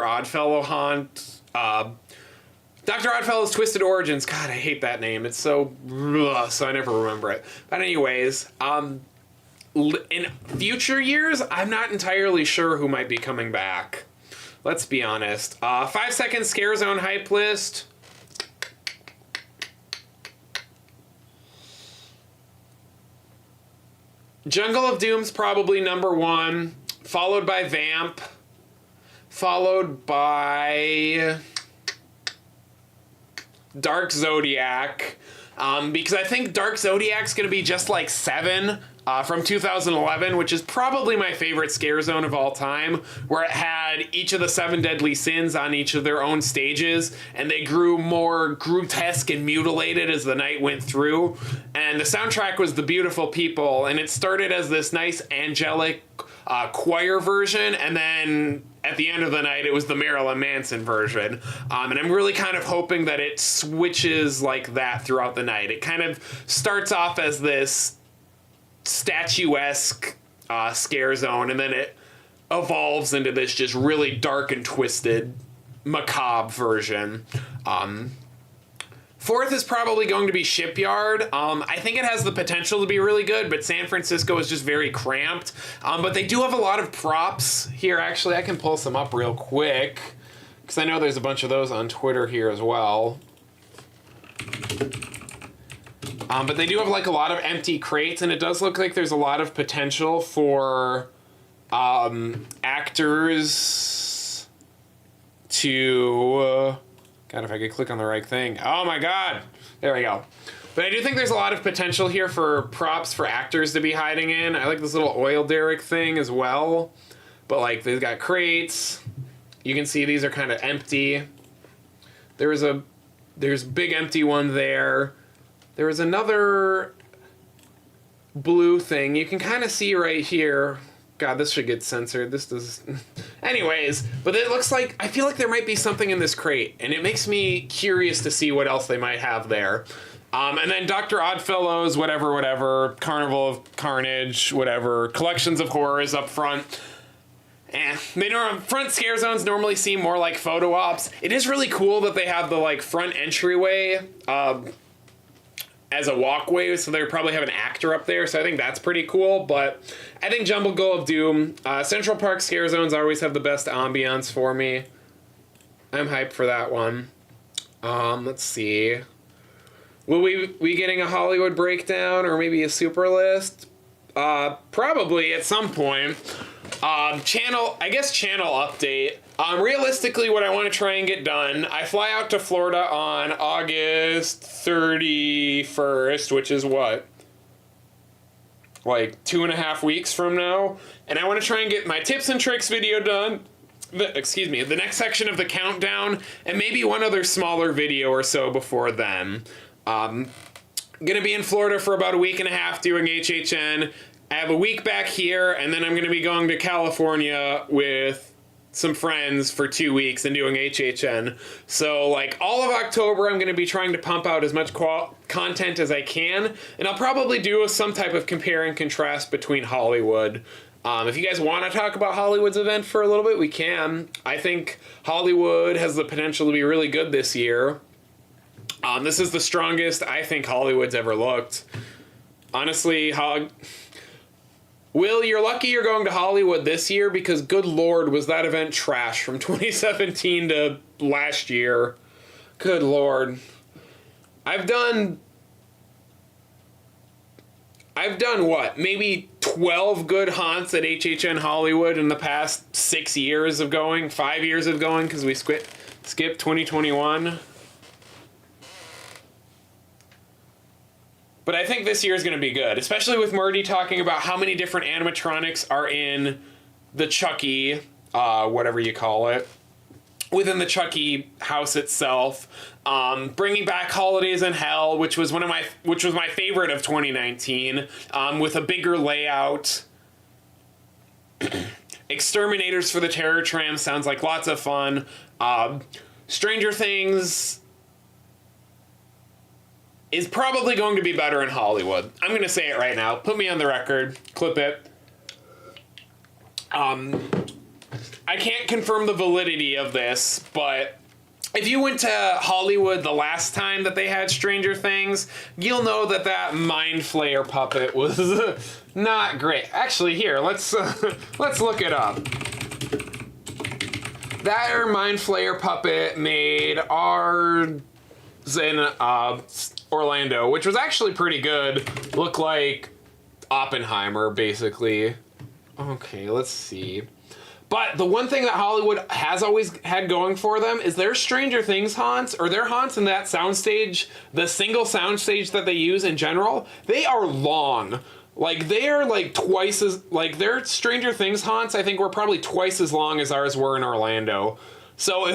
Oddfellow haunt. Dr. Oddfellow's Twisted Origins. God, I hate that name. It's so I never remember it. But anyways, in future years, I'm not entirely sure who might be coming back. Let's be honest. 5-second Scare Zone hype list. Jungle of Doom's probably number 1, followed by Vamp, followed by Dark Zodiac, because I think Dark Zodiac's going to be just like 7 from 2011, which is probably my favorite Scare Zone of all time, where it had each of the 7 deadly sins on each of their own stages, and they grew more grotesque and mutilated as the night went through. And the soundtrack was The Beautiful People, and it started as this nice angelic choir version, and then at the end of the night it was the Marilyn Manson version. And I'm really kind of hoping that it switches like that throughout the night. It kind of starts off as this statuesque Scare Zone, and then it evolves into this just really dark and twisted macabre version. 4th is probably going to be Shipyard. I think it has the potential to be really good, but San Francisco is just very cramped. But they do have a lot of props here. Actually, I can pull some up real quick, because I know there's a bunch of those on Twitter here as well. But they do have like a lot of empty crates, and it does look like there's a lot of potential for actors to... God, if I could click on the right thing. Oh my God. There we go. But I do think there's a lot of potential here for props for actors to be hiding in. I like this little oil derrick thing as well. But like, they've got crates. You can see these are kind of empty. There's a big empty one there. There was another blue thing. You can kind of see right here. God, this should get censored. This does... Anyways, but it looks like... I feel like there might be something in this crate, and it makes me curious to see what else they might have there. And then Dr. Oddfellow's whatever, Carnival of Carnage, whatever, Collections of Horrors up front. Front Scare Zones normally seem more like photo ops. It is really cool that they have the like front entryway as a walkway, so they probably have an actor up there, so I think that's pretty cool. But I think Jungle of Doom, Central Park Scare Zones always have the best ambiance for me. I'm hyped for that one. Let's see. Will we getting a Hollywood breakdown or maybe a super list? Probably at some point. Channel update. Realistically, what I want to try and get done, I fly out to Florida on August 31st, which is what? Like 2.5 weeks from now. And I want to try and get my tips and tricks video done. The next section of the countdown, and maybe one other smaller video or so before then. Gonna be in Florida for about a week and a half doing HHN. I have a week back here, and then I'm gonna be going to California with some friends for 2 weeks and doing HHN. So like all of October, I'm gonna be trying to pump out as much content as I can, and I'll probably do some type of compare and contrast between Hollywood. If you guys want to talk about Hollywood's event for a little bit, we can. I think Hollywood has the potential to be really good this year. This is the strongest I think Hollywood's ever looked. Honestly, Will, you're lucky you're going to Hollywood this year because good lord was that event trash from 2017 to last year. Good lord. I've done what? Maybe 12 good haunts at HHN Hollywood in the past 5 years of going, because we skipped 2021. But I think this year is going to be good, especially with Murdy talking about how many different animatronics are in the Chucky, whatever you call it, within the Chucky house itself. Bringing back Holidays in Hell, which was my favorite of 2019, with a bigger layout. Exterminators for the Terror Tram sounds like lots of fun. Stranger Things is probably going to be better in Hollywood. I'm going to say it right now. Put me on the record. Clip it. I can't confirm the validity of this, but if you went to Hollywood the last time that they had Stranger Things, you'll know that Mind Flayer puppet was not great. Actually, here, let's look it up. That Mind Flayer puppet made ours in Orlando, which was actually pretty good. Looked like Oppenheimer, basically. Okay, let's see. But the one thing that Hollywood has always had going for them is their Stranger Things haunts, or their haunts in that soundstage, the single soundstage that they use in general, they are long. Like, they are like twice as, like, their Stranger Things haunts, I think, were probably twice as long as ours were in Orlando. So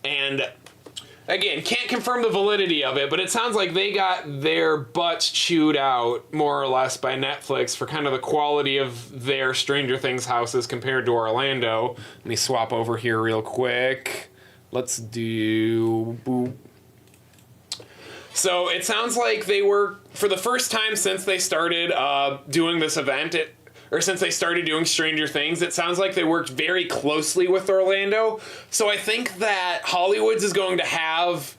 and again, can't confirm the validity of it, but it sounds like they got their butts chewed out, more or less, by Netflix for kind of the quality of their Stranger Things houses compared to Orlando. Let me swap over here real quick. Let's do... boop. So it sounds like they were, for the first time since they started doing this event, since they started doing Stranger Things, it sounds like they worked very closely with Orlando. So I think that Hollywood's is going to have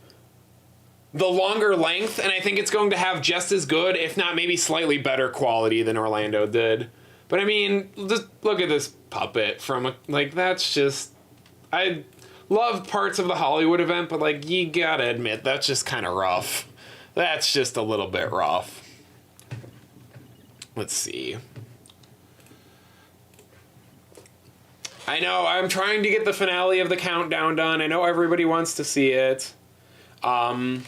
the longer length, and I think it's going to have just as good, if not maybe slightly better quality than Orlando did. But I mean, just look at this puppet from, like, that's just... I love parts of the Hollywood event, but, like, you gotta admit, that's just kind of rough. That's just a little bit rough. Let's see. I know, I'm trying to get the finale of the countdown done. I know everybody wants to see it. Y'all,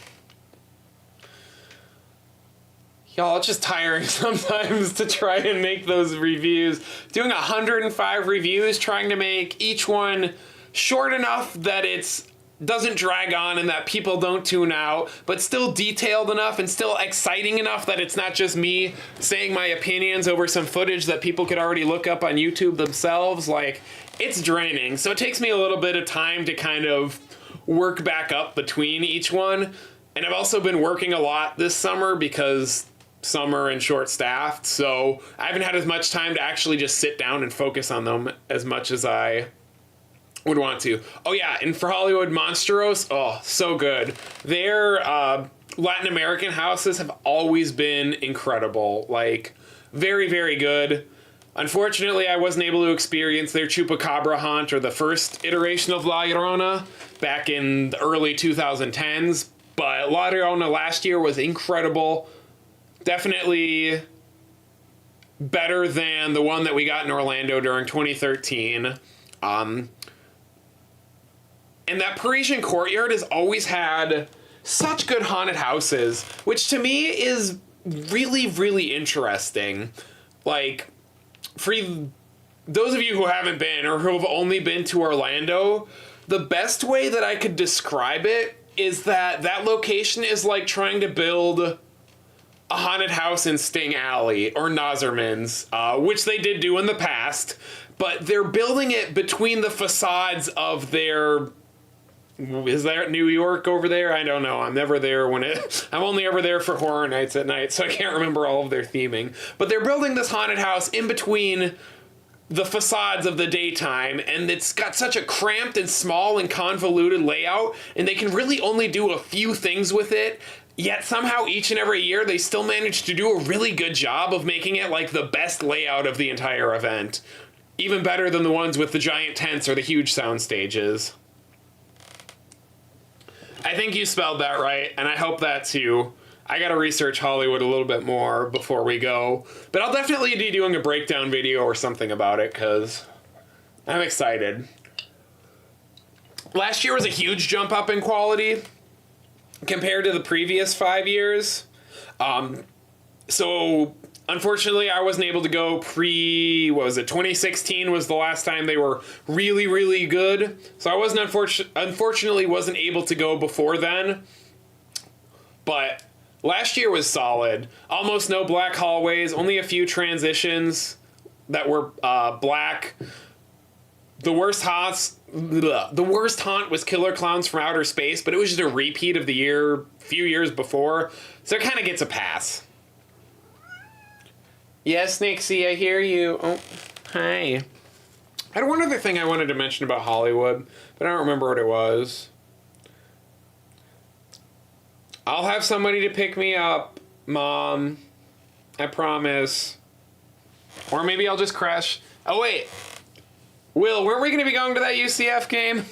it's just tiring sometimes to try and make those reviews. Doing 105 reviews, trying to make each one short enough that it doesn't drag on and that people don't tune out, but still detailed enough and still exciting enough that it's not just me saying my opinions over some footage that people could already look up on YouTube themselves. Like, it's draining. So it takes me a little bit of time to kind of work back up between each one. And I've also been working a lot this summer because summer and short-staffed, so I haven't had as much time to actually just sit down and focus on them as much as I would want to. Oh yeah, and for Hollywood, Monstros, oh, so good. Their Latin American houses have always been incredible. Like, very, very good. Unfortunately, I wasn't able to experience their Chupacabra haunt or the first iteration of La Llorona back in the early 2010s, but La Llorona last year was incredible. Definitely better than the one that we got in Orlando during 2013. And that Parisian Courtyard has always had such good haunted houses, which to me is really, really interesting. Like, for those of you who haven't been or who have only been to Orlando, the best way that I could describe it is that that location is like trying to build a haunted house in Sting Alley or Nosserman's, which they did do in the past, but they're building it between the facades of their... Is that New York over there? I don't know. I'm never there I'm only ever there for horror nights at night, so I can't remember all of their theming. But they're building this haunted house in between the facades of the daytime, and it's got such a cramped and small and convoluted layout, and they can really only do a few things with it, yet somehow each and every year they still manage to do a really good job of making it like the best layout of the entire event. Even better than the ones with the giant tents or the huge sound stages. I think you spelled that right, and I hope that too. I gotta research Hollywood a little bit more before we go. But I'll definitely be doing a breakdown video or something about it, because I'm excited. Last year was a huge jump up in quality compared to the previous 5 years. So unfortunately, I wasn't able to go 2016 was the last time they were really, really good. So I unfortunately wasn't able to go before then. But last year was solid. Almost no black hallways, only a few transitions that were black. The worst haunt was Killer Clowns from Outer Space, but it was just a repeat of the few years before. So it kind of gets a pass. Yes, Nixie, I hear you. Oh, hi. I had one other thing I wanted to mention about Hollywood, but I don't remember what it was. I'll have somebody to pick me up, Mom. I promise. Or maybe I'll just crash. Oh, wait. Will, weren't we going to be going to that UCF game?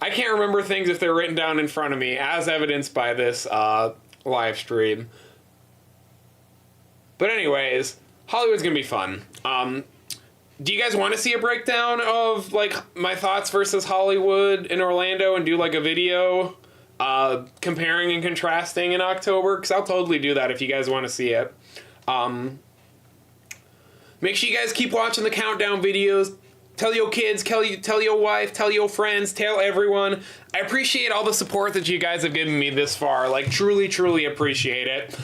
I can't remember things if they're written down in front of me, as evidenced by this live stream. But anyways, Hollywood's gonna be fun. Do you guys want to see a breakdown of like my thoughts versus Hollywood in Orlando and do like a video comparing and contrasting in October? Because I'll totally do that if you guys want to see it. Make sure you guys keep watching the countdown videos. Tell your kids, tell your wife, tell your friends, tell everyone. I appreciate all the support that you guys have given me this far. Like, truly, truly appreciate it.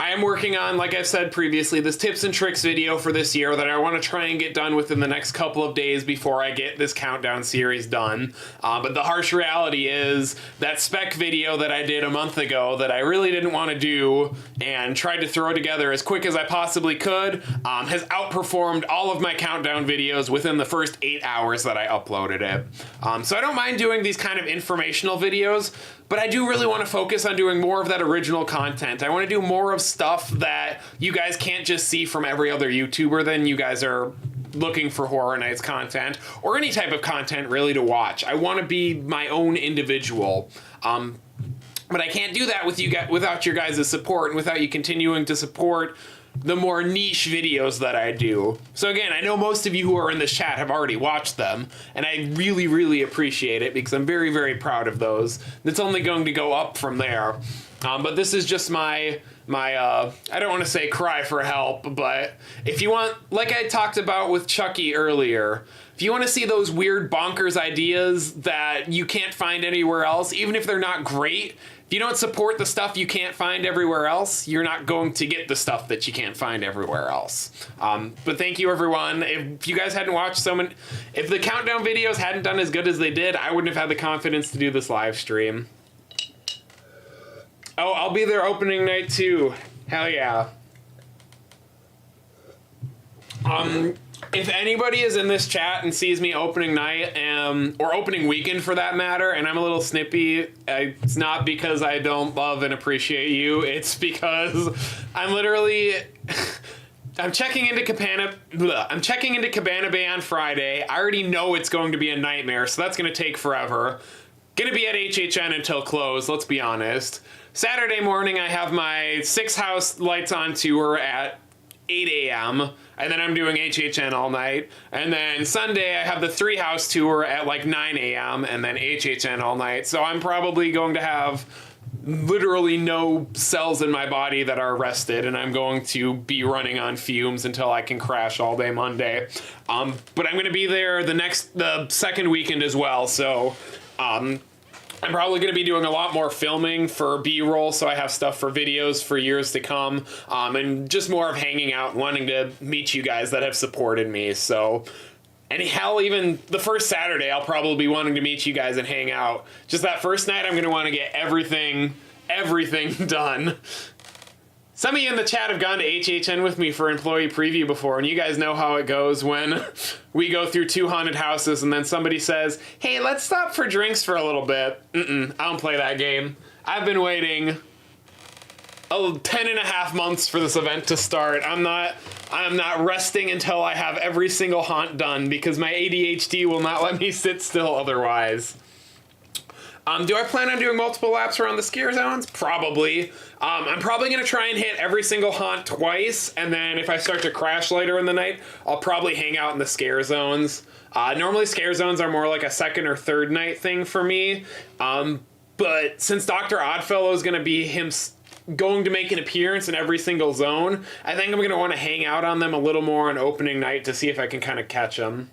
I am working on, like I've said previously, this tips and tricks video for this year that I want to try and get done within the next couple of days before I get this countdown series done. But the harsh reality is that spec video that I did a month ago that I really didn't want to do and tried to throw together as quick as I possibly could has outperformed all of my countdown videos within the first 8 hours that I uploaded it. So I don't mind doing these kind of informational videos, but I do really want to focus on doing more of that original content. I want to do more of stuff that you guys can't just see from every other YouTuber. Then you guys are looking for Horror Nights content or any type of content really to watch. I want to be my own individual. But I can't do that with you guys without your guys' support and without you continuing to support the more niche videos that I do. So again, I know most of you who are in this chat have already watched them, and I really, really appreciate it because I'm very, very proud of those. It's only going to go up from there. But this is just my I don't want to say cry for help, but if you want, like I talked about with Chucky earlier, if you want to see those weird bonkers ideas that you can't find anywhere else, even if they're not great, if you don't support the stuff you can't find everywhere else, you're not going to get the stuff that you can't find everywhere else. But thank you, everyone. If you guys hadn't watched if the countdown videos hadn't done as good as they did, I wouldn't have had the confidence to do this live stream. Oh, I'll be there opening night too. Hell yeah. If anybody is in this chat and sees me opening night, or opening weekend for that matter, and I'm a little snippy, it's not because I don't love and appreciate you. It's because I'm literally... I'm checking into Cabana Bay on Friday. I already know it's going to be a nightmare, so that's going to take forever. Gonna be at HHN until close, let's be honest. Saturday morning, I have my 6 house lights on tour at 8 a.m. and then I'm doing HHN all night. And then Sunday, I have the 3 house tour at like 9 a.m. and then HHN all night. So I'm probably going to have literally no cells in my body that are rested, and I'm going to be running on fumes until I can crash all day Monday. But I'm going to be there the second weekend as well, so I'm probably going to be doing a lot more filming for B-roll, so I have stuff for videos for years to come, and just more of hanging out and wanting to meet you guys that have supported me. So, and hell, even the first Saturday, I'll probably be wanting to meet you guys and hang out. Just that first night, I'm going to want to get everything done. Some of you in the chat have gone to HHN with me for employee preview before, and you guys know how it goes when we go through 2 haunted houses and then somebody says, hey, let's stop for drinks for a little bit. I don't play that game. I've been waiting 10.5 months for this event to start. I'm not resting until I have every single haunt done because my ADHD will not let me sit still otherwise. Do I plan on doing multiple laps around the scare zones? Probably. I'm probably going to try and hit every single haunt twice, and then if I start to crash later in the night, I'll probably hang out in the scare zones. Normally scare zones are more like a second or third night thing for me, but since Dr. Oddfellow is going to be going to make an appearance in every single zone, I think I'm going to want to hang out on them a little more on opening night to see if I can kind of catch them.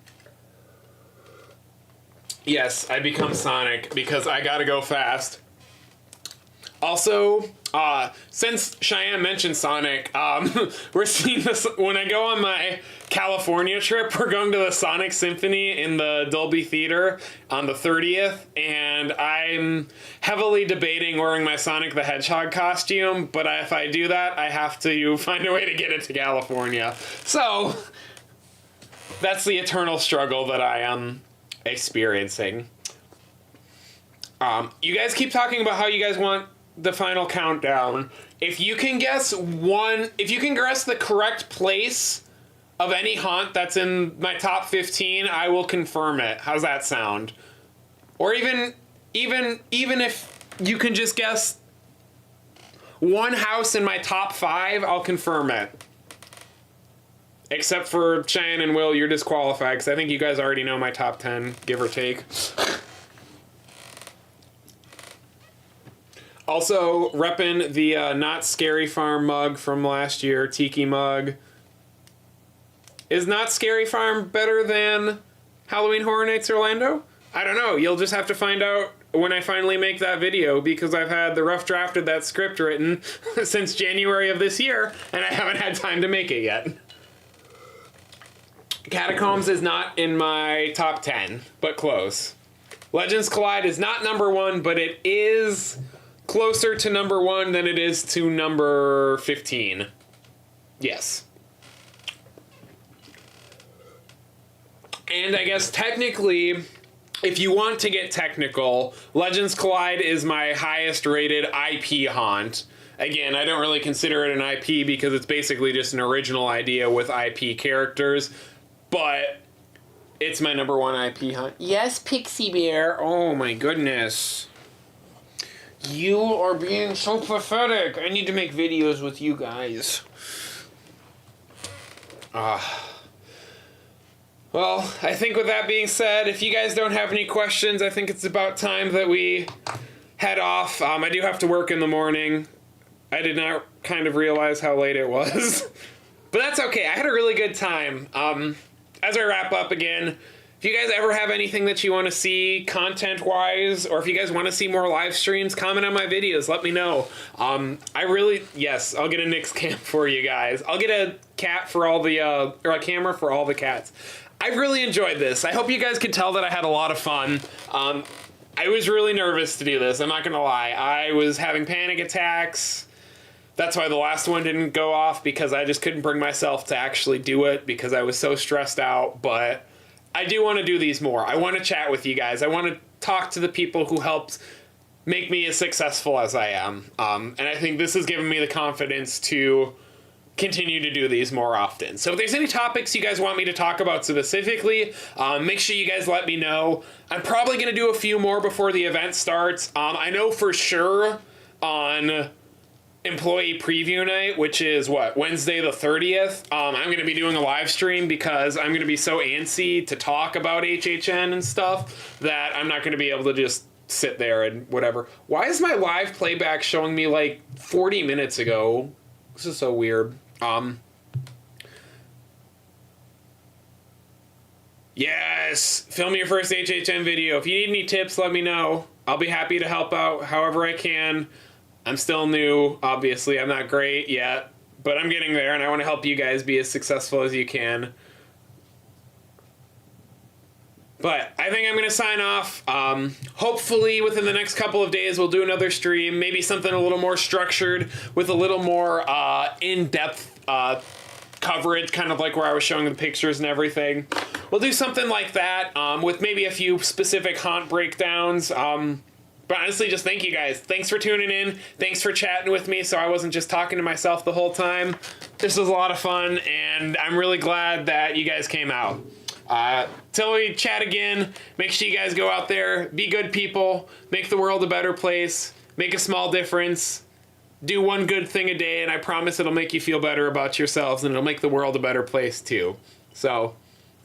Yes, I become Sonic because I gotta go fast. Also, since Cheyenne mentioned Sonic, we're seeing this when I go on my California trip. We're going to the Sonic Symphony in the Dolby Theater on the 30th, and I'm heavily debating wearing my Sonic the Hedgehog costume, but if I do that, I have to find a way to get it to California. So, that's the eternal struggle that I am experiencing. You guys keep talking about how you guys want the final countdown. If you can guess the correct place of any haunt that's in my top 15, I will confirm it. How's that sound? Or even if you can just guess one house in my top 5, I'll confirm it. Except for Cheyenne and Will, you're disqualified, because I think you guys already know my top 10, give or take. Also, repping the Not Scary Farm mug from last year, Tiki mug. Is Not Scary Farm better than Halloween Horror Nights Orlando? I don't know. You'll just have to find out when I finally make that video, because I've had the rough draft of that script written since January of this year, and I haven't had time to make it yet. Catacombs is not in my top 10, but close. Legends Collide is not number 1, but it is closer to number 1 than it is to number 15. Yes. And I guess technically, if you want to get technical, Legends Collide is my highest rated IP haunt. Again, I don't really consider it an IP because it's basically just an original idea with IP characters. But it's my number 1 IP haunt. Yes, Pixie Bear. Oh my goodness. You are being so pathetic. I need to make videos with you guys. Well, I think with that being said, if you guys don't have any questions, I think it's about time that we head off. I do have to work in the morning. I did not kind of realize how late it was. But that's okay. I had a really good time. As I wrap up again, if you guys ever have anything that you want to see content-wise, or if you guys want to see more live streams, comment on my videos. Let me know. Yes, I'll get a Nix cam for you guys. I'll get a cat for all the, or a camera for all the cats. I really enjoyed this. I hope you guys could tell that I had a lot of fun. I was really nervous to do this, I'm not gonna lie. I was having panic attacks. That's why the last one didn't go off, because I just couldn't bring myself to actually do it because I was so stressed out. But I do want to do these more. I want to chat with you guys. I want to talk to the people who helped make me as successful as I am. And I think this has given me the confidence to continue to do these more often. So if there's any topics you guys want me to talk about specifically, make sure you guys let me know. I'm probably going to do a few more before the event starts. I know for sure on employee preview night, which is what, Wednesday the 30th. I'm going to be doing a live stream because I'm going to be so antsy to talk about HHN and stuff that I'm not going to be able to just sit there and whatever. Why is my live playback showing me like 40 minutes ago? This is so weird. Yes, film your first HHN video. If you need any tips, let me know. I'll be happy to help out however I can. I'm still new, obviously. I'm not great yet, but I'm getting there, and I want to help you guys be as successful as you can. But I think I'm going to sign off. Hopefully, within the next couple of days, we'll do another stream. Maybe something a little more structured with a little more in-depth coverage, kind of like where I was showing the pictures and everything. We'll do something like that with maybe a few specific haunt breakdowns. But honestly, just thank you guys. Thanks for tuning in. Thanks for chatting with me so I wasn't just talking to myself the whole time. This was a lot of fun, and I'm really glad that you guys came out. Till we chat again, make sure you guys go out there, be good people, make the world a better place, make a small difference, do one good thing a day, and I promise it'll make you feel better about yourselves, and it'll make the world a better place too. So,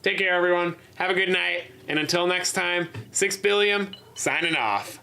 take care everyone, have a good night, and until next time, 6 Billion, signing off.